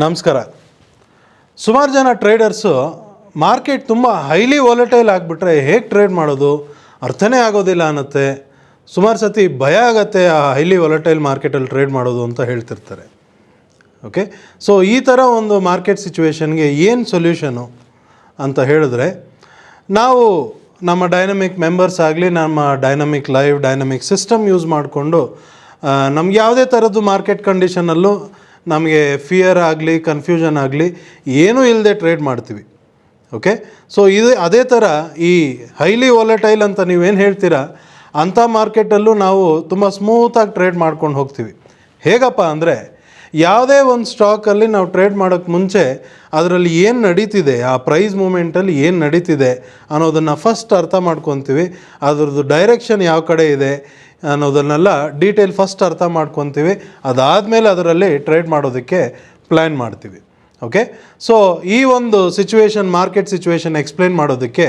ನಮಸ್ಕಾರ. ಸುಮಾರು ಜನ ಟ್ರೇಡರ್ಸು ಮಾರ್ಕೆಟ್ ತುಂಬ ಹೈಲಿ ವಾಲಟೈಲ್ ಆಗಿಬಿಟ್ರೆ ಹೇಗೆ ಟ್ರೇಡ್ ಮಾಡೋದು ಅರ್ಥನೇ ಆಗೋದಿಲ್ಲ ಅನ್ನತ್ತೆ. ಸುಮಾರು ಸತಿ ಭಯ ಆಗತ್ತೆ ಆ ಹೈಲಿ ವಾಲಟೈಲ್ ಮಾರ್ಕೆಟಲ್ಲಿ ಟ್ರೇಡ್ ಮಾಡೋದು ಅಂತ ಹೇಳ್ತಿರ್ತಾರೆ. ಓಕೆ, ಸೊ ಈ ಥರ ಒಂದು ಮಾರ್ಕೆಟ್ ಸಿಚುವೇಶನ್ಗೆ ಏನು ಸೊಲ್ಯೂಷನು ಅಂತ ಹೇಳಿದ್ರೆ, ನಾವು ನಮ್ಮ ಡೈನಮಿಕ್ ಮೆಂಬರ್ಸ್ ಆಗಲಿ, ನಮ್ಮ dynamic live dynamic system use ಮಾಡಿಕೊಂಡು ನಮ್ಗೆ ಯಾವುದೇ ಥರದ್ದು ಮಾರ್ಕೆಟ್ ಕಂಡೀಷನಲ್ಲೂ ನಮಗೆ ಫಿಯರ್ ಆಗಲಿ ಕನ್ಫ್ಯೂಷನ್ ಆಗಲಿ ಏನೂ ಇಲ್ಲದೆ ಟ್ರೇಡ್ ಮಾಡ್ತೀವಿ. ಓಕೆ, ಸೊ ಇದು ಅದೇ ಥರ ಈ ಹೈಲಿ ವಾಲಟೈಲ್ ಅಂತ ನೀವೇನು ಹೇಳ್ತೀರಾ ಅಂಥ ಮಾರ್ಕೆಟಲ್ಲೂ ನಾವು ತುಂಬ ಸ್ಮೂತಾಗಿ ಟ್ರೇಡ್ ಮಾಡ್ಕೊಂಡು ಹೋಗ್ತೀವಿ. ಹೇಗಪ್ಪ ಅಂದರೆ, ಯಾವುದೇ ಒಂದು ಸ್ಟಾಕಲ್ಲಿ ನಾವು ಟ್ರೇಡ್ ಮಾಡೋಕ್ಕೆ ಮುಂಚೆ ಅದರಲ್ಲಿ ಏನು ನಡೀತಿದೆ, ಆ ಪ್ರೈಸ್ ಮೂಮೆಂಟಲ್ಲಿ ಏನು ನಡೀತಿದೆ ಅನ್ನೋದನ್ನು ಫಸ್ಟ್ ಅರ್ಥ ಮಾಡ್ಕೊತೀವಿ. ಅದರದ್ದು ಡೈರೆಕ್ಷನ್ ಯಾವ ಕಡೆ ಇದೆ ಅನ್ನೋದನ್ನೆಲ್ಲ ಡೀಟೇಲ್ ಫಸ್ಟ್ ಅರ್ಥ ಮಾಡ್ಕೊತೀವಿ. ಅದಾದಮೇಲೆ ಅದರಲ್ಲಿ ಟ್ರೇಡ್ ಮಾಡೋದಕ್ಕೆ ಪ್ಲ್ಯಾನ್ ಮಾಡ್ತೀವಿ. ಓಕೆ, ಸೊ ಈ ಒಂದು ಸಿಚುವೇಶನ್, ಮಾರ್ಕೆಟ್ ಸಿಚುವೇಶನ್ ಎಕ್ಸ್ಪ್ಲೇನ್ ಮಾಡೋದಕ್ಕೆ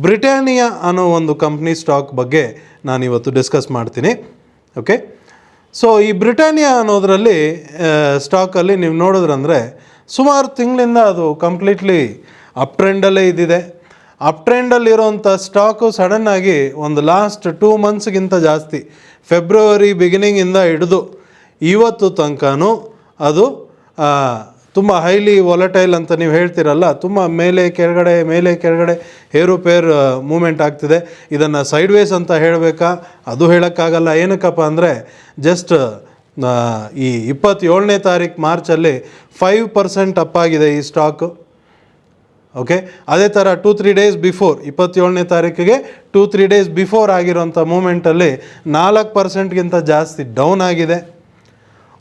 ಬ್ರಿಟಾನಿಯಾ ಅನ್ನೋ ಒಂದು ಕಂಪ್ನಿ ಸ್ಟಾಕ್ ಬಗ್ಗೆ ನಾನಿವತ್ತು ಡಿಸ್ಕಸ್ ಮಾಡ್ತೀನಿ. ಓಕೆ, ಸೊ ಈ ಬ್ರಿಟಾನಿಯಾ ಅನ್ನೋದರಲ್ಲಿ ಸ್ಟಾಕಲ್ಲಿ ನೀವು ನೋಡಿದ್ರಂದರೆ ಸುಮಾರು ತಿಂಗಳಿಂದ ಅದು ಕಂಪ್ಲೀಟ್ಲಿ ಅಪ್ ಟ್ರೆಂಡಲ್ಲೇ ಇದ್ದಿದೆ. ಅಪ್ ಟ್ರೆಂಡಲ್ಲಿರೋಂಥ ಸ್ಟಾಕು ಸಡನ್ನಾಗಿ ಒಂದು ಲಾಸ್ಟ್ 2 ಮಂತ್ಸ್ಗಿಂತ ಜಾಸ್ತಿ, ಫೆಬ್ರವರಿ ಬಿಗಿನಿಂಗಿಂದ ಹಿಡಿದು ಇವತ್ತು ತನಕನೂ ಅದು ತುಂಬ ಹೈಲಿ ವಾಲಟೈಲ್ ಅಂತ ನೀವು ಹೇಳ್ತಿರಲ್ಲ, ತುಂಬ ಮೇಲೆ ಕೆಳಗಡೆ ಏರುಪೇರು ಮೂಮೆಂಟ್ ಆಗ್ತಿದೆ. ಇದನ್ನು ಸೈಡ್ವೇಸ್ ಅಂತ ಹೇಳಬೇಕಾ? ಅದು ಹೇಳೋಕ್ಕಾಗಲ್ಲ. ಏನಕ್ಕಪ್ಪ ಅಂದರೆ, ಜಸ್ಟ್ ಈ 27ನೇ ತಾರೀಕು ಮಾರ್ಚಲ್ಲಿ 5% ಅಪ್ಪಾಗಿದೆ ಈ ಸ್ಟಾಕು. ಓಕೆ, ಅದೇ ಥರ 2-3 ಡೇಸ್ ಬಿಫೋರ್, 27ನೇ ತಾರೀಕಿಗೆ 2-3 ಡೇಸ್ ಬಿಫೋರ್ ಆಗಿರೋಂಥ ಮೂಮೆಂಟಲ್ಲಿ 4%ಗಿಂತ ಜಾಸ್ತಿ ಡೌನ್ ಆಗಿದೆ.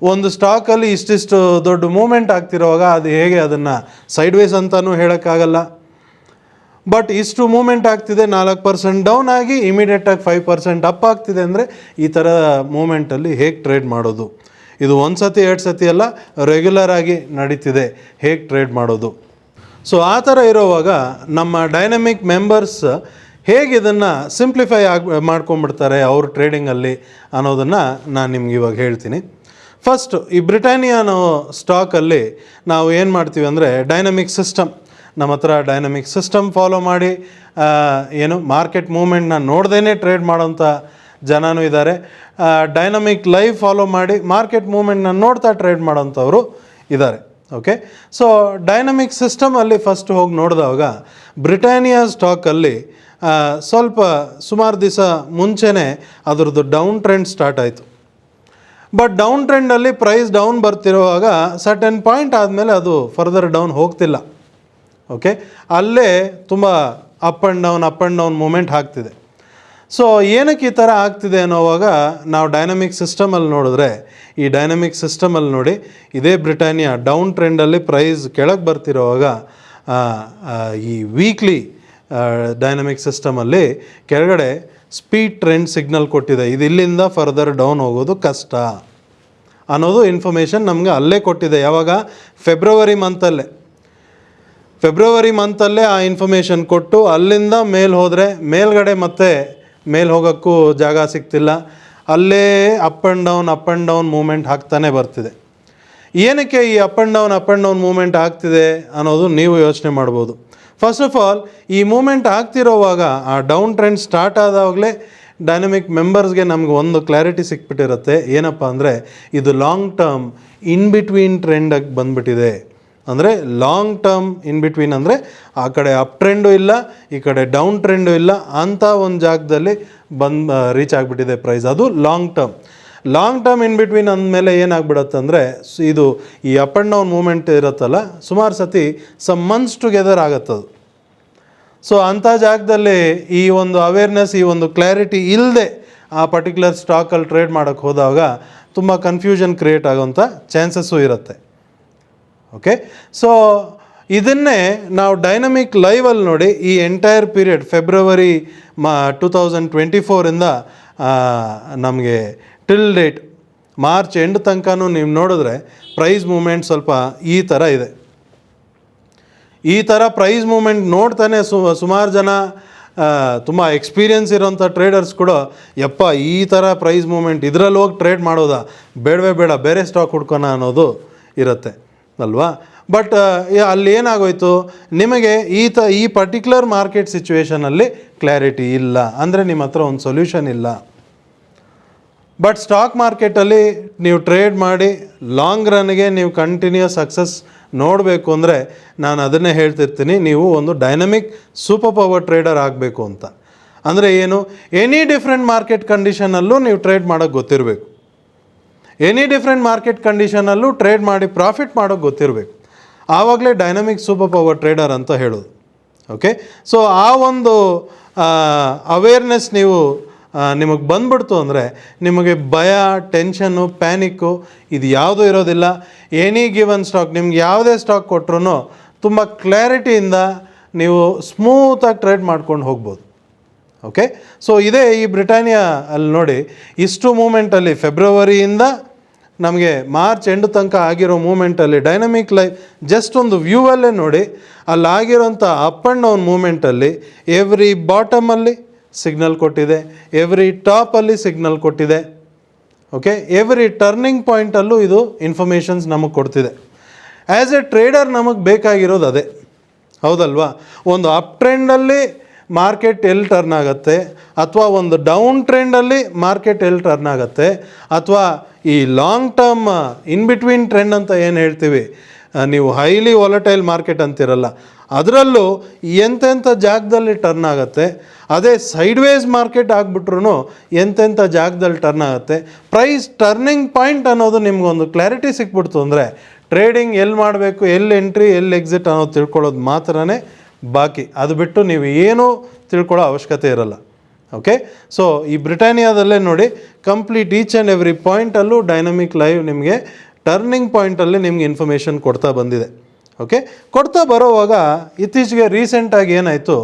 ಒಂದು ಸ್ಟಾಕಲ್ಲಿ ಇಷ್ಟಿಷ್ಟು ದೊಡ್ಡ ಮೂಮೆಂಟ್ ಆಗ್ತಿರುವಾಗ ಅದು ಹೇಗೆ ಅದನ್ನು ಸೈಡ್ವೇಸ್ ಅಂತಲೂ ಹೇಳೋಕ್ಕಾಗಲ್ಲ. ಬಟ್ ಇಷ್ಟು ಮೂಮೆಂಟ್ ಆಗ್ತಿದೆ, 4% ಡೌನ್ ಆಗಿ ಇಮಿಡಿಯೇಟಾಗಿ 5% ಅಪ್ ಆಗ್ತಿದೆ ಅಂದರೆ ಈ ಥರ ಮೂಮೆಂಟಲ್ಲಿ ಹೇಗೆ ಟ್ರೇಡ್ ಮಾಡೋದು? ಇದು ಒಂದು ಸತಿ 2 ಸತಿ ಅಲ್ಲ, ರೆಗ್ಯುಲರ್ ಆಗಿ ನಡೀತಿದೆ. ಹೇಗೆ ಟ್ರೇಡ್ ಮಾಡೋದು? ಸೊ ಆ ಥರ ಇರೋವಾಗ ನಮ್ಮ ಡೈನಮಿಕ್ ಮೆಂಬರ್ಸ್ ಹೇಗೆ ಇದನ್ನು ಸಿಂಪ್ಲಿಫೈ ಮಾಡ್ಕೊಂಬಿಡ್ತಾರೆ ಅವ್ರ ಟ್ರೇಡಿಂಗಲ್ಲಿ ಅನ್ನೋದನ್ನು ನಾನು ನಿಮ್ಗೆ ಇವಾಗ ಹೇಳ್ತೀನಿ. ಫಸ್ಟು ಈ ಬ್ರಿಟಾನಿಯಾ ಅನ್ನೋ ಸ್ಟಾಕಲ್ಲಿ ನಾವು ಏನು ಮಾಡ್ತೀವಿ ಅಂದರೆ, ಡೈನಮಿಕ್ ಸಿಸ್ಟಮ್, ನಮ್ಮ ಹತ್ರ ಡೈನಮಿಕ್ ಸಿಸ್ಟಮ್ ಫಾಲೋ ಮಾಡಿ ಮಾರ್ಕೆಟ್ ಮೂಮೆಂಟ್ನ ನೋಡ್ದೇ ಟ್ರೇಡ್ ಮಾಡೋಂಥ ಜನನೂ ಇದ್ದಾರೆ. ಡೈನಮಿಕ್ ಲೈವ್ ಫಾಲೋ ಮಾಡಿ ಮಾರ್ಕೆಟ್ ಮೂಮೆಂಟ್ನ ನೋಡ್ತಾ ಟ್ರೇಡ್ ಮಾಡೋಂಥವ್ರು ಇದ್ದಾರೆ. ಓಕೆ, ಸೊ ಡೈನಮಿಕ್ ಸಿಸ್ಟಮಲ್ಲಿ ಫಸ್ಟ್ ಹೋಗಿ ನೋಡಿದಾಗ ಬ್ರಿಟಾನಿಯಾ ಸ್ಟಾಕಲ್ಲಿ ಸುಮಾರು ದಿವಸ ಮುಂಚೆನೇ ಅದರದ್ದು ಡೌನ್ ಟ್ರೆಂಡ್ ಸ್ಟಾರ್ಟ್ ಆಯಿತು. ಬಟ್ ಡೌನ್ ಟ್ರೆಂಡಲ್ಲಿ ಪ್ರೈಸ್ ಡೌನ್ ಬರ್ತಿರುವಾಗ ಸರ್ಟನ್ ಪಾಯಿಂಟ್ ಆದಮೇಲೆ ಅದು ಫರ್ದರ್ ಡೌನ್ ಹೋಗ್ತಿಲ್ಲ. ಓಕೆ, ಅಲ್ಲೇ ತುಂಬ ಅಪ್ ಆ್ಯಂಡ್ ಡೌನ್ ಮೂಮೆಂಟ್ ಆಗ್ತಿದೆ. ಸೊ ಏನಕ್ಕೆ ಈ ಥರ ಆಗ್ತಿದೆ ಅನ್ನೋವಾಗ ನಾವು ಡೈನಮಿಕ್ ಸಿಸ್ಟಮಲ್ಲಿ ನೋಡಿದ್ರೆ, ಈ ಡೈನಮಿಕ್ ಸಿಸ್ಟಮಲ್ಲಿ ನೋಡಿ, ಇದೇ ಬ್ರಿಟಾನಿಯಾ ಡೌನ್ ಟ್ರೆಂಡಲ್ಲಿ ಪ್ರೈಸ್ ಕೆಳಗೆ ಬರ್ತಿರೋವಾಗ ಈ ವೀಕ್ಲಿ ಡೈನಮಿಕ್ ಸಿಸ್ಟಮಲ್ಲಿ ಕೆಳಗಡೆ ಸ್ಪೀಡ್ ಟ್ರೆಂಡ್ ಸಿಗ್ನಲ್ ಕೊಟ್ಟಿದೆ. ಇದು ಇಲ್ಲಿಂದ ಫರ್ದರ್ ಡೌನ್ ಹೋಗೋದು ಕಷ್ಟ ಅನ್ನೋದು ಇನ್ಫಾರ್ಮೇಷನ್ ನಮಗೆ ಅಲ್ಲೇ ಕೊಟ್ಟಿದೆ. ಯಾವಾಗ? ಫೆಬ್ರವರಿ ಮಂತಲ್ಲೇ ಆ ಇನ್ಫಾರ್ಮೇಷನ್ ಕೊಟ್ಟು ಅಲ್ಲಿಂದ ಹೋದರೆ ಮೇಲ್ಗಡೆ ಮತ್ತೆ ಮೇಲೆ ಹೋಗೋಕ್ಕೂ ಜಾಗ ಸಿಗ್ತಿಲ್ಲ. ಅಲ್ಲೇ ಅಪ್ ಆ್ಯಂಡ್ ಡೌನ್ ಮೂಮೆಂಟ್ ಆಗ್ತಾನೆ ಬರ್ತಿದೆ. ಏನಕ್ಕೆ ಈ ಅಪ್ ಆ್ಯಂಡ್ ಡೌನ್ ಮೂಮೆಂಟ್ ಆಗ್ತಿದೆ ಅನ್ನೋದು ನೀವು ಯೋಚನೆ ಮಾಡ್ಬೋದು. ಫಸ್ಟ್ ಆಫ್ ಆಲ್, ಈ ಮೂಮೆಂಟ್ ಆಗ್ತಿರೋವಾಗ, ಆ ಡೌನ್ ಟ್ರೆಂಡ್ ಸ್ಟಾರ್ಟ್ ಆದಾಗಲೇ ಡೈನಮಿಕ್ ಮೆಂಬರ್ಸ್ಗೆ ನಮಗೆ ಒಂದು ಕ್ಲಾರಿಟಿ ಸಿಕ್ಬಿಟ್ಟಿರುತ್ತೆ. ಏನಪ್ಪ ಅಂದರೆ, ಇದು ಲಾಂಗ್ ಟರ್ಮ್ ಇನ್ ಬಿಟ್ವೀನ್ ಟ್ರೆಂಡಾಗಿ ಬಂದುಬಿಟ್ಟಿದೆ. ಅಂದರೆ ಲಾಂಗ್ ಟರ್ಮ್ ಇನ್ ಬಿಟ್ವೀನ್ ಅಂದರೆ ಆ ಕಡೆ ಅಪ್ ಟ್ರೆಂಡು ಇಲ್ಲ, ಈ ಕಡೆ ಡೌನ್ ಟ್ರೆಂಡು ಇಲ್ಲ, ಅಂಥ ಒಂದು ಜಾಗದಲ್ಲಿ ರೀಚ್ ಆಗಿಬಿಟ್ಟಿದೆ ಪ್ರೈಸ್. ಅದು ಲಾಂಗ್ ಟರ್ಮ್ ಇನ್ ಬಿಟ್ವೀನ್ ಅಂದಮೇಲೆ ಏನಾಗ್ಬಿಡುತ್ತೆ ಅಂದರೆ, ಇದು ಈ ಅಪ್ ಆ್ಯಂಡ್ ಡೌನ್ ಮೂಮೆಂಟ್ ಇರುತ್ತಲ್ಲ, ಸುಮಾರು ಸತಿ ಸಮ್ ಮಂತ್ಸ್ ಟುಗೆದರ್ ಆಗುತ್ತದು. ಸೊ ಅಂಥ ಜಾಗದಲ್ಲಿ ಈ ಒಂದು ಅವೇರ್ನೆಸ್, ಈ ಒಂದು ಕ್ಲಾರಿಟಿ ಇಲ್ಲದೆ ಆ ಪರ್ಟಿಕ್ಯುಲರ್ ಸ್ಟಾಕಲ್ಲಿ ಟ್ರೇಡ್ ಮಾಡೋಕ್ಕೆ ಹೋದಾಗ ತುಂಬ ಕನ್ಫ್ಯೂಷನ್ ಕ್ರಿಯೇಟ್ ಆಗೋಂಥ ಚಾನ್ಸಸ್ಸು ಇರುತ್ತೆ. ಓಕೆ, ಸೊ ಇದನ್ನೇ ನಾವು ಡೈನಮಿಕ್ ಲೈವಲ್ಲಿ ನೋಡಿ, ಈ ಎಂಟೈರ್ ಪೀರಿಯಡ್ ಫೆಬ್ರವರಿ 2024ಇಂದ ನಮಗೆ ಟಿಲ್ ಡೇಟ್ ಮಾರ್ಚ್ ಎಂಡ್ ತನಕನೂ ನೀವು ನೋಡಿದ್ರೆ ಪ್ರೈಸ್ ಮೂಮೆಂಟ್ ಸ್ವಲ್ಪ ಈ ಥರ ಇದೆ. ಈ ಥರ ಪ್ರೈಸ್ ಮೂಮೆಂಟ್ ನೋಡ್ತಾನೆ ಸುಮಾರು ಜನ ತುಂಬ ಎಕ್ಸ್ಪೀರಿಯನ್ಸ್ ಇರೋಂಥ ಟ್ರೇಡರ್ಸ್ ಕೂಡ, ಯಪ್ಪ ಈ ಥರ ಪ್ರೈಸ್ ಮೂಮೆಂಟ್ ಇದರಲ್ಲಿ ಹೋಗಿ ಟ್ರೇಡ್ ಮಾಡೋದಾ, ಬೇಡವೇ ಬೇಡ, ಬೇರೆ ಸ್ಟಾಕ್ ಹುಡ್ಕೋಣ ಅನ್ನೋದು ಇರುತ್ತೆ. ಅಲ್ವಾ. ಬಟ್ ಅಲ್ಲಿ ಏನಾಗೋಯ್ತು, ನಿಮಗೆ ಈ ಪರ್ಟಿಕ್ಯುಲರ್ ಮಾರ್ಕೆಟ್ ಸಿಚುವೇಷನಲ್ಲಿ ಕ್ಲಾರಿಟಿ ಇಲ್ಲ, ಅಂದರೆ ನಿಮ್ಮ ಹತ್ರ ಒಂದು ಸೊಲ್ಯೂಷನ್ ಇಲ್ಲ. ಬಟ್ ಸ್ಟಾಕ್ ಮಾರ್ಕೆಟಲ್ಲಿ ನೀವು ಟ್ರೇಡ್ ಮಾಡಿ ಲಾಂಗ್ ರನ್ಗೆ ನೀವು ಕಂಟಿನ್ಯೂಸ್ ಸಕ್ಸಸ್ ನೋಡಬೇಕು ಅಂದರೆ ನಾನು ಅದನ್ನೇ ಹೇಳ್ತಿರ್ತೀನಿ, ನೀವು ಒಂದು ಡೈನಮಿಕ್ ಸೂಪರ್ ಪವರ್ ಟ್ರೇಡರ್ ಆಗಬೇಕು ಅಂತ. ಅಂದರೆ ಏನು, ಎನಿ ಡಿಫ್ರೆಂಟ್ ಮಾರ್ಕೆಟ್ ಕಂಡೀಷನಲ್ಲೂ ನೀವು ಟ್ರೇಡ್ ಮಾಡೋಕ್ಕೆ ಗೊತ್ತಿರಬೇಕು. ಎನಿ ಡಿಫ್ರೆಂಟ್ ಮಾರ್ಕೆಟ್ ಕಂಡೀಷನಲ್ಲೂ ಟ್ರೇಡ್ ಮಾಡಿ ಪ್ರಾಫಿಟ್ ಮಾಡೋಕ್ಕೆ ಗೊತ್ತಿರಬೇಕು. ಆವಾಗಲೇ ಡೈನಮಿಕ್ ಸೂಪರ್ ಪವರ್ ಟ್ರೇಡರ್ ಅಂತ ಹೇಳೋದು. ಓಕೆ, ಸೊ ಆ ಒಂದು ಅವೇರ್ನೆಸ್ ನಿಮಗೆ ಬಂದ್ಬಿಡ್ತು ಅಂದರೆ ನಿಮಗೆ ಭಯ, ಟೆನ್ಷನ್ನು, ಪ್ಯಾನಿಕ್ಕು ಇದು ಯಾವುದೂ ಇರೋದಿಲ್ಲ. ಎನಿ ಗಿವನ್ ಸ್ಟಾಕ್, ನಿಮ್ಗೆ ಯಾವುದೇ ಸ್ಟಾಕ್ ಕೊಟ್ಟರು ತುಂಬ ಕ್ಲಾರಿಟಿಯಿಂದ ನೀವು ಸ್ಮೂತಾಗಿ ಟ್ರೇಡ್ ಮಾಡ್ಕೊಂಡು ಹೋಗ್ಬೋದು. ಓಕೆ, ಸೊ ಇದೇ ಈ ಬ್ರಿಟಾನಿಯಾ ಅಲ್ಲಿ ನೋಡಿ, ಇಷ್ಟು ಮೂಮೆಂಟಲ್ಲಿ ಫೆಬ್ರವರಿಯಿಂದ ನಮಗೆ ಮಾರ್ಚ್ ಎಂಡ್ ತನಕ ಆಗಿರೋ ಮೂಮೆಂಟಲ್ಲಿ ಡೈನಮಿಕ್ ಲೈಫ್ ಜಸ್ಟ್ ಒಂದು ವ್ಯೂವಲ್ಲೇ ನೋಡಿ, ಅಲ್ಲಾಗಿರೋಂಥ ಅಪ್ ಆ್ಯಂಡ್ ಡೌನ್ ಮೂಮೆಂಟಲ್ಲಿ ಎವ್ರಿ ಬಾಟಮಲ್ಲಿ ಸಿಗ್ನಲ್ ಕೊಟ್ಟಿದೆ, ಎವ್ರಿ ಟಾಪಲ್ಲಿ ಸಿಗ್ನಲ್ ಕೊಟ್ಟಿದೆ. ಓಕೆ, ಎವ್ರಿ ಟರ್ನಿಂಗ್ ಪಾಯಿಂಟಲ್ಲೂ ಇದು ಇನ್ಫಾರ್ಮೇಷನ್ಸ್ ನಮಗೆ ಕೊಡ್ತಿದೆ. ಆ್ಯಸ್ ಎ ಟ್ರೇಡರ್ ನಮಗೆ ಬೇಕಾಗಿರೋದು ಅದೇ, ಹೌದಲ್ವಾ. ಒಂದು ಅಪ್ ಟ್ರೆಂಡಲ್ಲಿ ಮಾರ್ಕೆಟ್ ಎಲ್ಲಿ ಟರ್ನ್ ಆಗುತ್ತೆ, ಅಥವಾ ಒಂದು ಡೌನ್ ಟ್ರೆಂಡಲ್ಲಿ ಮಾರ್ಕೆಟ್ ಎಲ್ಲಿ ಟರ್ನ್ ಆಗುತ್ತೆ, ಅಥವಾ ಈ long term in between trend ಅಂತ ಏನು ಹೇಳ್ತೀವಿ, ನೀವು ಹೈಲಿ ವಾಲಟೈಲ್ ಮಾರ್ಕೆಟ್ ಅಂತಿರಲ್ಲ, ಅದರಲ್ಲೂ ಎಂತೆಂಥ ಜಾಗದಲ್ಲಿ ಟರ್ನ್ ಆಗುತ್ತೆ. ಅದೇ ಸೈಡ್ವೇಸ್ ಮಾರ್ಕೆಟ್ ಆಗಿಬಿಟ್ರು ಎಂತೆಂಥ ಜಾಗದಲ್ಲಿ ಟರ್ನ್ ಆಗುತ್ತೆ. ಪ್ರೈಸ್ ಟರ್ನಿಂಗ್ ಪಾಯಿಂಟ್ ಅನ್ನೋದು ನಿಮ್ಗೊಂದು ಕ್ಲಾರಿಟಿ ಸಿಕ್ಬಿಡ್ತು ಅಂದರೆ ಟ್ರೇಡಿಂಗ್ ಎಲ್ಲಿ ಮಾಡಬೇಕು, ಎಲ್ಲಿ ಎಂಟ್ರಿ, ಎಲ್ಲಿ ಎಕ್ಸಿಟ್ ಅನ್ನೋದು ತಿಳ್ಕೊಳ್ಳೋದು ಮಾತ್ರನೇ ಬಾಕಿ. ಅದು ಬಿಟ್ಟು ನೀವು ಏನೂ ತಿಳ್ಕೊಳ್ಳೋ ಅವಶ್ಯಕತೆ ಇರಲ್ಲ. ಓಕೆ, ಸೊ ಈ ಬ್ರಿಟಾನಿಯಾದಲ್ಲೇ ನೋಡಿ, ಕಂಪ್ಲೀಟ್ ಈಚ್ ಆ್ಯಂಡ್ ಎವ್ರಿ ಪಾಯಿಂಟಲ್ಲೂ ಡೈನಮಿಕ್ ಲೈವ್ ನಿಮಗೆ ಟರ್ನಿಂಗ್ ಪಾಯಿಂಟಲ್ಲಿ ನಿಮ್ಗೆ ಇನ್ಫಾರ್ಮೇಷನ್ ಕೊಡ್ತಾ ಬಂದಿದೆ. ಓಕೆ, ಕೊಡ್ತಾ ಬರೋವಾಗ ಇತ್ತೀಚೆಗೆ ರೀಸೆಂಟಾಗಿ ಏನಾಯಿತು,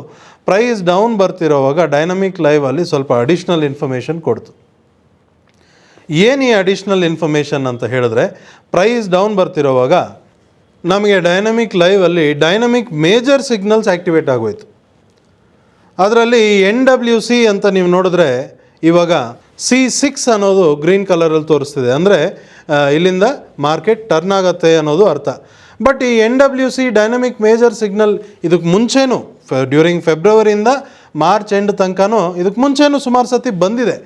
ಪ್ರೈಸ್ ಡೌನ್ ಬರ್ತಿರೋವಾಗ ಡೈನಮಿಕ್ ಲೈವಲ್ಲಿ ಸ್ವಲ್ಪ ಅಡಿಷ್ನಲ್ ಇನ್ಫಾರ್ಮೇಷನ್ ಕೊಡ್ತು. ಏನು ಈ ಅಡಿಷ್ನಲ್ ಇನ್ಫಾರ್ಮೇಷನ್ ಅಂತ ಹೇಳಿದ್ರೆ, ಪ್ರೈಸ್ ಡೌನ್ ಬರ್ತಿರೋವಾಗ ನಮಗೆ ಡೈನಮಿಕ್ ಲೈವಲ್ಲಿ ಡೈನಮಿಕ್ ಮೇಜರ್ ಸಿಗ್ನಲ್ಸ್ ಆ್ಯಕ್ಟಿವೇಟ್ ಆಗೋಯ್ತು. ಅದರಲ್ಲಿ NWC ಅಂತ ನೀವು ನೋಡಿದ್ರೆ ಇವಾಗ C6 ಅನ್ನೋದು ಗ್ರೀನ್ ಕಲರಲ್ಲಿ ತೋರಿಸ್ತಿದೆ, ಅಂದರೆ ಇಲ್ಲಿಂದ ಮಾರ್ಕೆಟ್ ಟರ್ನ್ ಆಗುತ್ತೆ ಅನ್ನೋದು ಅರ್ಥ. ಬಟ್ ಈ NWC ಡೈನಮಿಕ್ ಮೇಜರ್ ಸಿಗ್ನಲ್ ಇದಕ್ಕೆ ಮುಂಚೆನೂ ಡ್ಯೂರಿಂಗ್ ಫೆಬ್ರವರಿಯಿಂದ ಮಾರ್ಚ್ ಎಂಡ್ ತನಕನೂ ಇದಕ್ಕೆ ಮುಂಚೆನೂ ಸುಮಾರು ಸತಿ ಬಂದಿದೆ.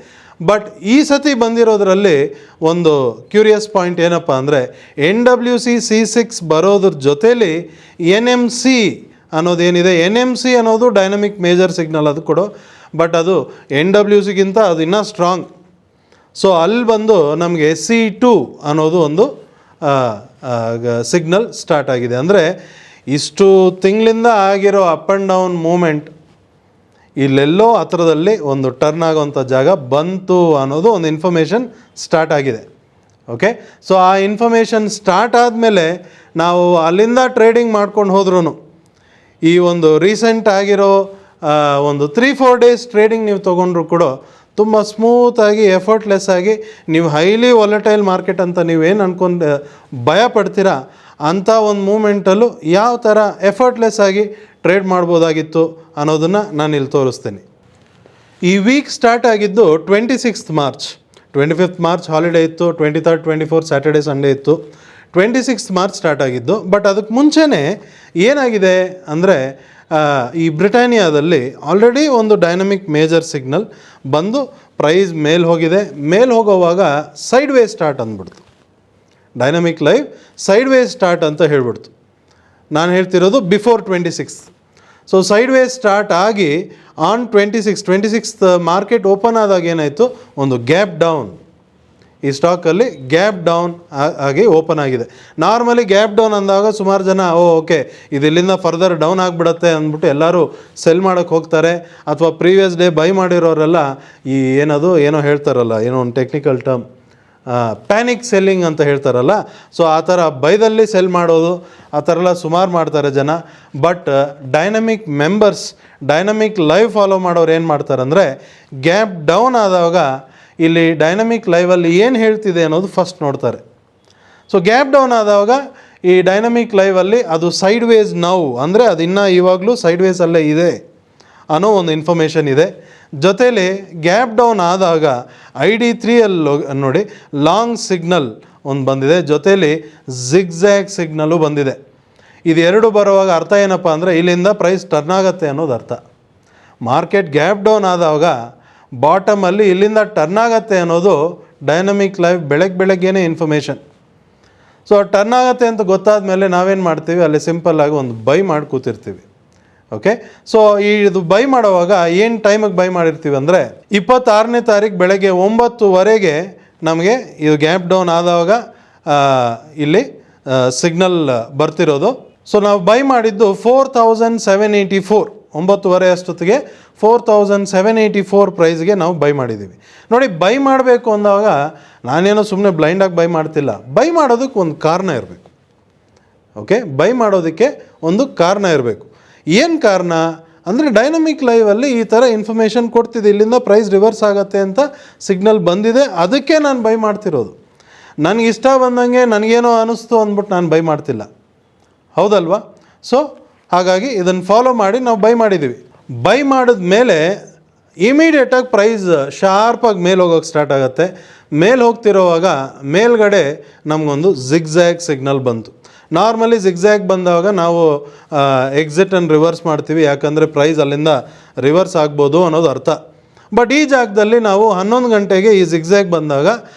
ಬಟ್ ಈ ಸತಿ ಬಂದಿರೋದ್ರಲ್ಲಿ ಒಂದು ಕ್ಯೂರಿಯಸ್ ಪಾಯಿಂಟ್ ಏನಪ್ಪ ಅಂದರೆ, NWC C6 ಬರೋದ್ರ ಜೊತೇಲಿ NMC ಅನ್ನೋದೇನಿದೆ, NMC ಅನ್ನೋದು ಡೈನಮಿಕ್ ಮೇಜರ್ ಸಿಗ್ನಲ್ ಅದು ಕೊಡೋ, ಬಟ್ ಅದು NWCಗಿಂತ ಅದು ಇನ್ನೂ ಸ್ಟ್ರಾಂಗ್. ಸೊ ಅಲ್ಲಿ ಬಂದು ನಮಗೆ C2 ಅನ್ನೋದು ಒಂದು ಸಿಗ್ನಲ್ ಸ್ಟಾರ್ಟ್ ಆಗಿದೆ. ಅಂದರೆ ಇಷ್ಟು ತಿಂಗಳಿಂದ ಆಗಿರೋ ಅಪ್ ಆ್ಯಂಡ್ ಡೌನ್ ಮೂಮೆಂಟ್ ಇಲ್ಲೆಲ್ಲೋ ಹತ್ರದಲ್ಲಿ ಒಂದು ಟರ್ನ್ ಆಗೋವಂಥ ಜಾಗ ಬಂತು ಅನ್ನೋದು ಒಂದು ಇನ್ಫಾರ್ಮೇಷನ್ ಸ್ಟಾರ್ಟ್ ಆಗಿದೆ. ಓಕೆ, ಸೊ ಆ ಇನ್ಫಾರ್ಮೇಷನ್ ಸ್ಟಾರ್ಟ್ ಆದಮೇಲೆ ನಾವು ಅಲ್ಲಿಂದ ಟ್ರೇಡಿಂಗ್ ಮಾಡ್ಕೊಂಡು ಹೋದ್ರೂ ಈ ಒಂದು ರೀಸೆಂಟ್ ಆಗಿರೋ ಒಂದು 3-4 ಡೇಸ್ ಟ್ರೇಡಿಂಗ್ ನೀವು ತೊಗೊಂಡ್ರು ಕೂಡ ತುಂಬ ಸ್ಮೂತಾಗಿ ಎಫರ್ಟ್ಲೆಸ್ ಆಗಿ ನೀವು ಹೈಲಿ ವಾಲಟೈಲ್ ಮಾರ್ಕೆಟ್ ಅಂತ ನೀವೇನು ಅಂದ್ಕೊಂಡು ಭಯ ಪಡ್ತೀರಾ ಅಂಥ ಒಂದು ಮೂಮೆಂಟಲ್ಲೂ ಯಾವ ಥರ ಎಫರ್ಟ್ಲೆಸ್ ಆಗಿ ಟ್ರೇಡ್ ಮಾಡ್ಬೋದಾಗಿತ್ತು ಅನ್ನೋದನ್ನು ನಾನು ಇಲ್ಲಿ ತೋರಿಸ್ತೀನಿ. ಈ ವೀಕ್ ಸ್ಟಾರ್ಟ್ ಆಗಿದ್ದು 26th March, 25th March holiday ಇತ್ತು, 23rd 24th ಸ್ಯಾಟರ್ಡೇ ಸಂಡೇ ಇತ್ತು, 26th ಮಾರ್ಚ್ ಸ್ಟಾರ್ಟ್ ಆಗಿದ್ದು. ಬಟ್ ಅದಕ್ಕೆ ಮುಂಚೆನೇ ಏನಾಗಿದೆ ಅಂದರೆ, ಈ ಬ್ರಿಟಾನಿಯಾದಲ್ಲಿ ಆಲ್ರೆಡಿ ಒಂದು ಡೈನಮಿಕ್ ಮೇಜರ್ ಸಿಗ್ನಲ್ ಬಂದು ಪ್ರೈಸ್ ಮೇಲೆ ಹೋಗಿದೆ. ಮೇಲೆ ಹೋಗೋವಾಗ ಸೈಡ್ ವೇ ಸ್ಟಾರ್ಟ್ ಅಂದ್ಬಿಡ್ತು, dynamic live side way start ಅಂತ ಹೇಳ್ಬಿಡ್ತು. ನಾನು ಹೇಳ್ತಿರೋದು before 26th. So side way start ಆಗಿ ಆನ್ 26th ಮಾರ್ಕೆಟ್ ಓಪನ್ ಆದಾಗ ಏನಾಯಿತು, ಒಂದು ಗ್ಯಾಪ್ ಡೌನ್, ಈ ಸ್ಟಾಕಲ್ಲಿ ಗ್ಯಾಪ್ ಡೌನ್ ಆಗಿ ಓಪನ್ ಆಗಿದೆ. ನಾರ್ಮಲಿ ಗ್ಯಾಪ್ ಡೌನ್ ಅಂದಾಗ ಸುಮಾರು ಜನ ಓಕೆ ಇದು ಇಲ್ಲಿಂದ ಫರ್ದರ್ ಡೌನ್ ಆಗಿಬಿಡತ್ತೆ ಅಂದ್ಬಿಟ್ಟು ಎಲ್ಲರೂ ಸೆಲ್ ಮಾಡೋಕ್ಕೆ ಹೋಗ್ತಾರೆ. ಅಥವಾ ಪ್ರೀವಿಯಸ್ ಡೇ ಬೈ ಮಾಡಿರೋರೆಲ್ಲ ಈ ಏನೋ ಹೇಳ್ತಾರಲ್ಲ, ಏನೋ ಒಂದು ಟೆಕ್ನಿಕಲ್ ಟರ್ಮ್ ಪ್ಯಾನಿಕ್ ಸೆಲ್ಲಿಂಗ್ ಅಂತ ಹೇಳ್ತಾರಲ್ಲ, ಸೊ ಆ ಥರ ಬೈದಲ್ಲಿ ಸೆಲ್ ಮಾಡೋದು ಆ ಥರ ಎಲ್ಲ ಸುಮಾರು ಮಾಡ್ತಾರೆ ಜನ. But dynamic members, dynamic live follow ಮಾಡೋರು ಏನು ಮಾಡ್ತಾರಂದರೆ, ಗ್ಯಾಪ್ ಡೌನ್ ಆದಾಗ ಇಲ್ಲಿ ಡೈನಮಿಕ್ ಲೈವಲ್ಲಿ ಏನು ಹೇಳ್ತಿದೆ ಅನ್ನೋದು ಫಸ್ಟ್ ನೋಡ್ತಾರೆ. ಸೊ ಗ್ಯಾಪ್ ಡೌನ್ ಆದಾಗ ಈ ಡೈನಮಿಕ್ ಲೈವಲ್ಲಿ ಅದು ಸೈಡ್ ವೇಸ್ ನೌ, ಅಂದರೆ ಅದು ಇನ್ನೂ ಇವಾಗಲೂ ಸೈಡ್ ವೇಸಲ್ಲೇ ಇದೆ ಅನ್ನೋ ಒಂದು ಇನ್ಫಾರ್ಮೇಷನ್ ಇದೆ. ಜೊತೆಲಿ ಗ್ಯಾಪ್ ಡೌನ್ ಆದಾಗ ID3 ನೋಡಿ ಲಾಂಗ್ ಸಿಗ್ನಲ್ ಒಂದು ಬಂದಿದೆ, ಜೊತೆಲಿ ಜಿಗ್ಜ್ಯಾಗ್ ಸಿಗ್ನಲ್ಲು ಬಂದಿದೆ. ಇದೆರಡು ಬರುವಾಗ ಅರ್ಥ ಏನಪ್ಪ ಅಂದರೆ ಇಲ್ಲಿಂದ ಪ್ರೈಸ್ ಟರ್ನ್ ಆಗುತ್ತೆ ಅನ್ನೋದು ಅರ್ಥ. ಮಾರ್ಕೆಟ್ ಗ್ಯಾಪ್ ಡೌನ್ ಆದಾಗ ಬಾಟಮಲ್ಲಿ ಇಲ್ಲಿಂದ ಟರ್ನ್ ಆಗುತ್ತೆ ಅನ್ನೋದು ಡೈನಮಿಕ್ ಲೈವ್ ಬೆಳಗ್ಗೆನೇ ಇನ್ಫಾರ್ಮೇಷನ್. ಸೊ ಟರ್ನ್ ಆಗುತ್ತೆ ಅಂತ ಗೊತ್ತಾದ ಮೇಲೆ ನಾವೇನು ಮಾಡ್ತೀವಿ, ಅಲ್ಲಿ ಸಿಂಪಲ್ಲಾಗಿ ಒಂದು ಬೈ ಮಾಡಿ ಕೂತಿರ್ತೀವಿ. ಓಕೆ, ಸೊ ಇದು ಬೈ ಮಾಡುವಾಗ ಏನು ಟೈಮಿಗೆ ಬೈ ಮಾಡಿರ್ತೀವಿ ಅಂದರೆ 26ನೇ ತಾರೀಕು ಬೆಳಗ್ಗೆ 9:00 ನಮಗೆ ಇದು ಗ್ಯಾಪ್ ಡೌನ್ ಆದಾಗ ಇಲ್ಲಿ ಸಿಗ್ನಲ್ ಬರ್ತಿರೋದು. ಸೊ ನಾವು ಬೈ ಮಾಡಿದ್ದು 4784, 9:30 ಅಷ್ಟೊತ್ತಿಗೆ 4784 ಪ್ರೈಸ್ಗೆ ನಾವು ಬೈ ಮಾಡಿದ್ದೀವಿ. ನೋಡಿ, ಬೈ ಮಾಡಬೇಕು ಅಂದಾಗ ನಾನೇನೋ ಸುಮ್ಮನೆ ಬ್ಲೈಂಡಾಗಿ ಬೈ ಮಾಡ್ತಿಲ್ಲ. ಬೈ ಮಾಡೋದಕ್ಕೆ ಒಂದು ಕಾರಣ ಇರಬೇಕು. ಓಕೆ, ಬೈ ಮಾಡೋದಕ್ಕೆ ಒಂದು ಕಾರಣ ಇರಬೇಕು. ಏನು ಕಾರಣ ಅಂದರೆ ಡೈನಮಿಕ್ ಲೈವಲ್ಲಿ ಈ ಥರ ಇನ್ಫಾರ್ಮೇಷನ್ ಕೊಡ್ತಿದೆ, ಇಲ್ಲಿಂದ ಪ್ರೈಸ್ ರಿವರ್ಸ್ ಆಗುತ್ತೆ ಅಂತ ಸಿಗ್ನಲ್ ಬಂದಿದೆ, ಅದಕ್ಕೆ ನಾನು ಬೈ ಮಾಡ್ತಿರೋದು. ನನಗೆ ಇಷ್ಟ ಬಂದಂಗೆ ನನಗೇನೋ ಅನ್ನಿಸ್ತು ಅಂದ್ಬಿಟ್ಟು ನಾನು ಬೈ ಮಾಡ್ತಿಲ್ಲ, ಹೌದಲ್ವಾ? ಸೊ ಹಾಗಾಗಿ ಇದನ್ನು ಫಾಲೋ ಮಾಡಿ ನಾವು ಬೈ ಮಾಡಿದ್ದೀವಿ. ಬೈ ಮಾಡಿದ ಮೇಲೆ ಇಮಿಡಿಯೇಟಾಗಿ ಪ್ರೈಸ್ ಶಾರ್ಪಾಗಿ ಮೇಲೆ ಹೋಗೋಕ್ಕೆ ಸ್ಟಾರ್ಟ್ ಆಗುತ್ತೆ. ಮೇಲೆ ಹೋಗ್ತಿರೋವಾಗ ಮೇಲ್ಗಡೆ ನಮಗೊಂದು ಜಿಗ್ಜ್ಯಾಗ್ ಸಿಗ್ನಲ್ ಬಂತು. ನಾರ್ಮಲಿ ಜಿಗ್ಜ್ಯಾಗ್ ಬಂದಾಗ ನಾವು ಎಕ್ಸಿಟ್ ಆ್ಯಂಡ್ ರಿವರ್ಸ್ ಮಾಡ್ತೀವಿ, ಯಾಕಂದರೆ ಪ್ರೈಸ್ ಅಲ್ಲಿಂದ ರಿವರ್ಸ್ ಆಗ್ಬೋದು ಅನ್ನೋದು ಅರ್ಥ. ಬಟ್ ಈ ಜಾಗದಲ್ಲಿ ನಾವು 11 ಗಂಟೆಗೆ ಈ ಜಿಗ್ಜ್ಯಾಗ್ ಬಂದಾಗ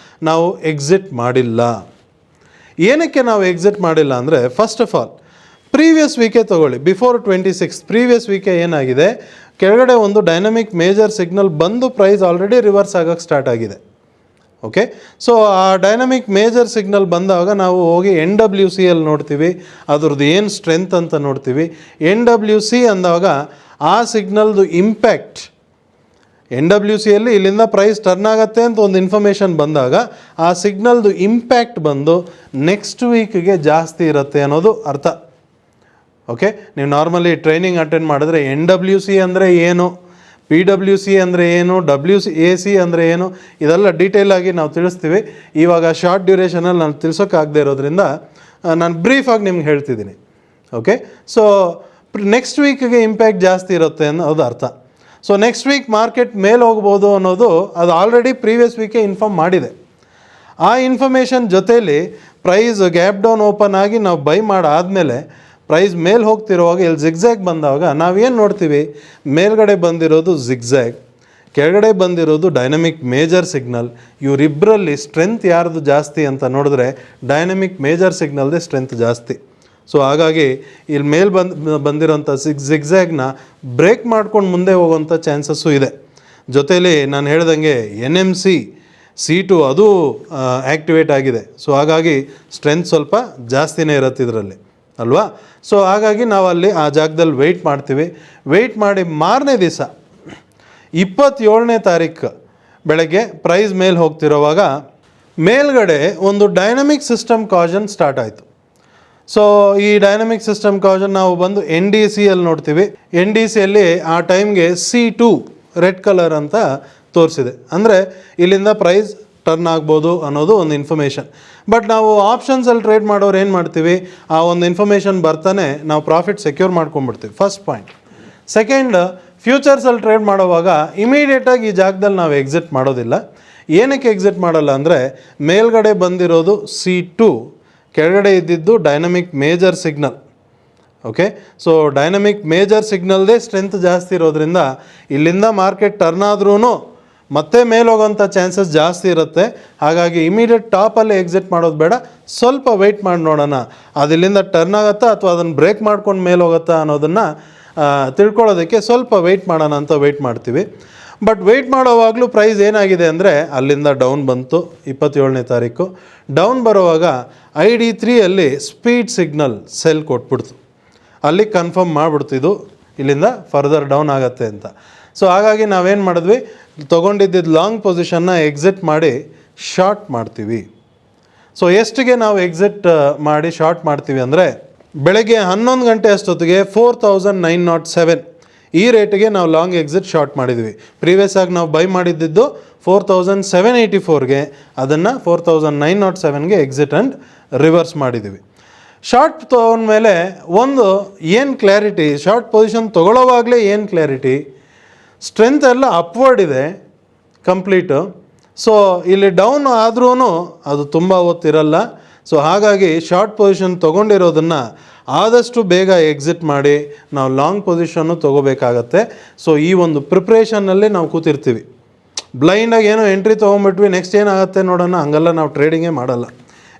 ನಾವು ಎಕ್ಸಿಟ್ ಮಾಡಿಲ್ಲ. ಏನಕ್ಕೆ ನಾವು ಎಕ್ಸಿಟ್ ಮಾಡಿಲ್ಲ ಅಂದರೆ, ಫಸ್ಟ್ ಆಫ್ ಆಲ್ ಪ್ರೀವಿಯಸ್ ವೀಕೆ ತೊಗೊಳ್ಳಿ, ಬಿಫೋರ್ 26 ಪ್ರೀವಿಯಸ್ ವೀಕೆ ಏನಾಗಿದೆ, ಕೆಳಗಡೆ ಒಂದು ಡೈನಮಿಕ್ ಮೇಜರ್ ಸಿಗ್ನಲ್ ಬಂದು ಪ್ರೈಸ್ ಆಲ್ರೆಡಿ ರಿವರ್ಸ್ ಆಗೋಕ್ಕೆ ಸ್ಟಾರ್ಟ್ ಆಗಿದೆ. ಓಕೆ, ಸೊ ಆ ಡೈನಮಿಕ್ ಮೇಜರ್ ಸಿಗ್ನಲ್ ಬಂದಾಗ ನಾವು ಹೋಗಿ NWC ನೋಡ್ತೀವಿ, ಅದ್ರದ್ದು ಏನು ಸ್ಟ್ರೆಂತ್ ಅಂತ ನೋಡ್ತೀವಿ. NWC ಅಂದಾಗ ಆ ಸಿಗ್ನಲ್ದು ಇಂಪ್ಯಾಕ್ಟ್, NWC ಇಲ್ಲಿಂದ ಪ್ರೈಸ್ ಟರ್ನ್ ಆಗುತ್ತೆ ಅಂತ ಒಂದು ಇನ್ಫಾರ್ಮೇಷನ್ ಬಂದಾಗ ಆ ಸಿಗ್ನಲ್ದು ಇಂಪ್ಯಾಕ್ಟ್ ಬಂದು ನೆಕ್ಸ್ಟ್ ವೀಕ್ಗೆ ಜಾಸ್ತಿ ಇರುತ್ತೆ ಅನ್ನೋದು ಅರ್ಥ. ಓಕೆ, ನೀವು ನಾರ್ಮಲಿ ಟ್ರೈನಿಂಗ್ ಅಟೆಂಡ್ ಮಾಡಿದ್ರೆ NWC ಅಂದರೆ ಏನು, PWC ಅಂದರೆ ಏನು, WAC ಅಂದರೆ ಏನು, ಇದೆಲ್ಲ ಡೀಟೇಲಾಗಿ ನಾವು ತಿಳಿಸ್ತೀವಿ. ಇವಾಗ ಶಾರ್ಟ್ ಡ್ಯೂರೇಷನಲ್ಲಿ ನಾನು ತಿಳಿಸೋಕ್ಕಾಗದೇ ಇರೋದ್ರಿಂದ ನಾನು ಬ್ರೀಫಾಗಿ ನಿಮ್ಗೆ ಹೇಳ್ತಿದ್ದೀನಿ. ಓಕೆ, ಸೊ ನೆಕ್ಸ್ಟ್ ವೀಕ್ಗೆ ಇಂಪ್ಯಾಕ್ಟ್ ಜಾಸ್ತಿ ಇರುತ್ತೆ ಅನ್ನೋದು ಅರ್ಥ. ಸೊ ನೆಕ್ಸ್ಟ್ ವೀಕ್ ಮಾರ್ಕೆಟ್ ಮೇಲೆ ಹೋಗ್ಬೋದು ಅನ್ನೋದು ಅದು ಆಲ್ರೆಡಿ ಪ್ರೀವಿಯಸ್ ವೀಕೆ ಇನ್ಫಾರ್ಮ್ ಮಾಡಿದೆ. ಆ ಇನ್ಫಾರ್ಮೇಷನ್ ಜೊತೆಯಲ್ಲಿ ಪ್ರೈಸ್ ಗ್ಯಾಪ್ ಡೌನ್ ಓಪನ್ ಆಗಿ ನಾವು ಬೈ ಮಾಡಾದಮೇಲೆ ಪ್ರೈಸ್ ಮೇಲೆ ಹೋಗ್ತಿರುವಾಗ ಇಲ್ಲಿ ಜಿಗ್ಜ್ಯಾಗ್ ಬಂದಾಗ ನಾವೇನು ನೋಡ್ತೀವಿ, ಮೇಲ್ಗಡೆ ಬಂದಿರೋದು ಜಿಗ್ಜ್ಯಾಗ್, ಕೆಳಗಡೆ ಬಂದಿರೋದು ಡೈನಮಿಕ್ ಮೇಜರ್ ಸಿಗ್ನಲ್. ಇವರಿಬ್ಬರಲ್ಲಿ ಸ್ಟ್ರೆಂತ್ ಯಾರ್ದು ಜಾಸ್ತಿ ಅಂತ ನೋಡಿದ್ರೆ ಡೈನಮಿಕ್ ಮೇಜರ್ ಸಿಗ್ನಲ್ದೇ ಸ್ಟ್ರೆಂತ್ ಜಾಸ್ತಿ. ಸೊ ಹಾಗಾಗಿ ಇಲ್ಲಿ ಮೇಲೆ ಬಂದಿರೋಂಥ ಜಿಗ್ಜ್ಯಾಗ್ನ ಬ್ರೇಕ್ ಮಾಡ್ಕೊಂಡು ಮುಂದೆ ಹೋಗೋವಂಥ ಚಾನ್ಸಸ್ಸು ಇದೆ. ಜೊತೆಯಲ್ಲಿ ನಾನು ಹೇಳ್ದಂಗೆ NMC C2 ಅದು ಆ್ಯಕ್ಟಿವೇಟ್ ಆಗಿದೆ. ಸೊ ಹಾಗಾಗಿ ಸ್ಟ್ರೆಂತ್ ಸ್ವಲ್ಪ ಜಾಸ್ತಿನೇ ಇರುತ್ತೆ ಇದರಲ್ಲಿ, ಅಲ್ವಾ? ಸೊ ಹಾಗಾಗಿ ನಾವಲ್ಲಿ ಆ ಜಾಗದಲ್ಲಿ ವೆಯ್ಟ್ ಮಾಡ್ತೀವಿ. ವೆಯ್ಟ್ ಮಾಡಿ ಮಾರನೇ ದಿವಸ 27ನೇ ತಾರೀಕು ಬೆಳಗ್ಗೆ ಪ್ರೈಸ್ ಮೇಲೆ ಹೋಗ್ತಿರೋವಾಗ ಮೇಲ್ಗಡೆ ಒಂದು ಡೈನಮಿಕ್ ಸಿಸ್ಟಮ್ ಕಾಜನ್ ಸ್ಟಾರ್ಟ್ ಆಯಿತು. ಸೊ ಈ ಡೈನಮಿಕ್ ಸಿಸ್ಟಮ್ ಕಾಜನ್ ನಾವು ಬಂದು NDC ನೋಡ್ತೀವಿ. NDC ಆ ಟೈಮ್ಗೆ C2 ರೆಡ್ ಕಲರ್ ಅಂತ ತೋರಿಸಿದೆ, ಅಂದರೆ ಇಲ್ಲಿಂದ ಪ್ರೈಸ್ ಟರ್ನ್ ಆಗ್ಬೋದು ಅನ್ನೋದು ಒಂದು ಇನ್ಫಾರ್ಮೇಷನ್. ಬಟ್ ನಾವು ಆಪ್ಷನ್ಸಲ್ಲಿ ಟ್ರೇಡ್ ಮಾಡೋರು ಏನು ಮಾಡ್ತೀವಿ, ಆ ಒಂದು ಇನ್ಫಾರ್ಮೇಷನ್ ಬರ್ತಾನೆ ನಾವು ಪ್ರಾಫಿಟ್ ಸೆಕ್ಯೂರ್ ಮಾಡ್ಕೊಂಡ್ಬಿಡ್ತೀವಿ, ಫಸ್ಟ್ ಪಾಯಿಂಟ್. ಸೆಕೆಂಡ್, ಫ್ಯೂಚರ್ಸಲ್ಲಿ ಟ್ರೇಡ್ ಮಾಡೋವಾಗ ಇಮಿಡಿಯೇಟಾಗಿ ಈ ಜಾಗದಲ್ಲಿ ನಾವು ಎಕ್ಸಿಟ್ ಮಾಡೋದಿಲ್ಲ. ಏನಕ್ಕೆ ಎಕ್ಸಿಟ್ ಮಾಡಲ್ಲ ಅಂದರೆ, ಮೇಲ್ಗಡೆ ಬಂದಿರೋದು C2, ಕೆಳಗಡೆ ಇದ್ದಿದ್ದು dynamic major signal. Okay, so dynamic major ಸಿಗ್ನಲ್ದೇ ಸ್ಟ್ರೆಂತ್ ಜಾಸ್ತಿ ಇರೋದ್ರಿಂದ ಇಲ್ಲಿಂದ ಮಾರ್ಕೆಟ್ ಟರ್ನ್ ಆದ್ರೂ ಮತ್ತೆ ಮೇಲೆ ಹೋಗೋಂಥ ಚಾನ್ಸಸ್ ಜಾಸ್ತಿ ಇರುತ್ತೆ. ಹಾಗಾಗಿ ಇಮಿಡಿಯೇಟ್ ಟಾಪಲ್ಲಿ ಎಕ್ಸಿಟ್ ಮಾಡೋದು ಬೇಡ, ಸ್ವಲ್ಪ ವೆಯ್ಟ್ ಮಾಡಿ ನೋಡೋಣ ಅದು ಇಲ್ಲಿಂದ ಟರ್ನ್ ಆಗುತ್ತಾ ಅಥವಾ ಅದನ್ನು ಬ್ರೇಕ್ ಮಾಡ್ಕೊಂಡು ಮೇಲೆ ಹೋಗುತ್ತಾ ಅನ್ನೋದನ್ನು ತಿಳ್ಕೊಳ್ಳೋದಕ್ಕೆ ಸ್ವಲ್ಪ ವೆಯ್ಟ್ ಮಾಡೋಣ ಅಂತ ವೆಯ್ಟ್ ಮಾಡ್ತೀವಿ. ಬಟ್ ವೆಯ್ಟ್ ಮಾಡೋವಾಗಲೂ ಪ್ರೈಸ್ ಏನಾಗಿದೆ ಅಂದರೆ ಅಲ್ಲಿಂದ ಡೌನ್ ಬಂತು. 27ನೇ ತಾರೀಕು ಡೌನ್ ಬರೋವಾಗ ID3 ಸ್ಪೀಡ್ ಸಿಗ್ನಲ್ ಸೆಲ್ ಕೊಟ್ಬಿಡ್ತು, ಅಲ್ಲಿ ಕನ್ಫರ್ಮ್ ಮಾಡಿಬಿಡ್ತಿದ್ದು ಇಲ್ಲಿಂದ ಫರ್ದರ್ ಡೌನ್ ಆಗುತ್ತೆ ಅಂತ. ಸೊ ಹಾಗಾಗಿ ನಾವೇನು ಮಾಡಿದ್ವಿ, ತೊಗೊಂಡಿದ್ದ ಲಾಂಗ್ ಪೊಸಿಷನ್ನ ಎಕ್ಸಿಟ್ ಮಾಡಿ ಶಾರ್ಟ್ ಮಾಡ್ತೀವಿ. ಸೊ ಎಷ್ಟಿಗೆ ನಾವು ಎಕ್ಸಿಟ್ ಮಾಡಿ ಶಾರ್ಟ್ ಮಾಡ್ತೀವಿ ಅಂದರೆ, ಬೆಳಗ್ಗೆ 11 ಗಂಟೆ ಅಷ್ಟೊತ್ತಿಗೆ 4907 ಈ ರೇಟಿಗೆ ನಾವು ಲಾಂಗ್ ಎಕ್ಸಿಟ್ ಶಾರ್ಟ್ ಮಾಡಿದ್ವಿ. ಪ್ರೀವಿಯಸ್ ಆಗಿ ನಾವು ಬೈ ಮಾಡಿದ್ದು 4784ಗೆ, ಅದನ್ನು 4907ಗೆ ಎಕ್ಸಿಟ್ ಆ್ಯಂಡ್ ರಿವರ್ಸ್ ಮಾಡಿದ್ದೀವಿ. ಶಾರ್ಟ್ ತೊಗೊಂಡ್ಮೇಲೆ ಒಂದು ಏನು ಕ್ಲಾರಿಟಿ, ಶಾರ್ಟ್ ಪೊಸಿಷನ್ ತೊಗೊಳ್ಳೋವಾಗಲೇ ಏನು ಕ್ಲಾರಿಟಿ, ಸ್ಟ್ರೆಂತ್ ಎಲ್ಲ ಅಪ್ವರ್ಡ್ ಇದೆ ಕಂಪ್ಲೀಟು. ಸೊ ಇಲ್ಲಿ ಡೌನ್ ಆದ್ರೂ ಅದು ತುಂಬ ಹೊತ್ತಿರಲ್ಲ. ಸೊ ಹಾಗಾಗಿ ಶಾರ್ಟ್ ಪೊಸಿಷನ್ ತೊಗೊಂಡಿರೋದನ್ನು ಆದಷ್ಟು ಬೇಗ ಎಕ್ಸಿಟ್ ಮಾಡಿ ನಾವು ಲಾಂಗ್ ಪೊಸಿಷನ್ನು ತೊಗೋಬೇಕಾಗತ್ತೆ. ಸೊ ಈ ಒಂದು ಪ್ರಿಪ್ರೇಷನ್ನಲ್ಲಿ ನಾವು ಕೂತಿರ್ತೀವಿ. ಬ್ಲೈಂಡಾಗಿ ಏನೋ ಎಂಟ್ರಿ ತೊಗೊಂಬಿಟ್ವಿ, ನೆಕ್ಸ್ಟ್ ಏನಾಗುತ್ತೆ ನೋಡೋಣ, ಹಂಗೆಲ್ಲ ನಾವು ಟ್ರೇಡಿಂಗೇ ಮಾಡಲ್ಲ.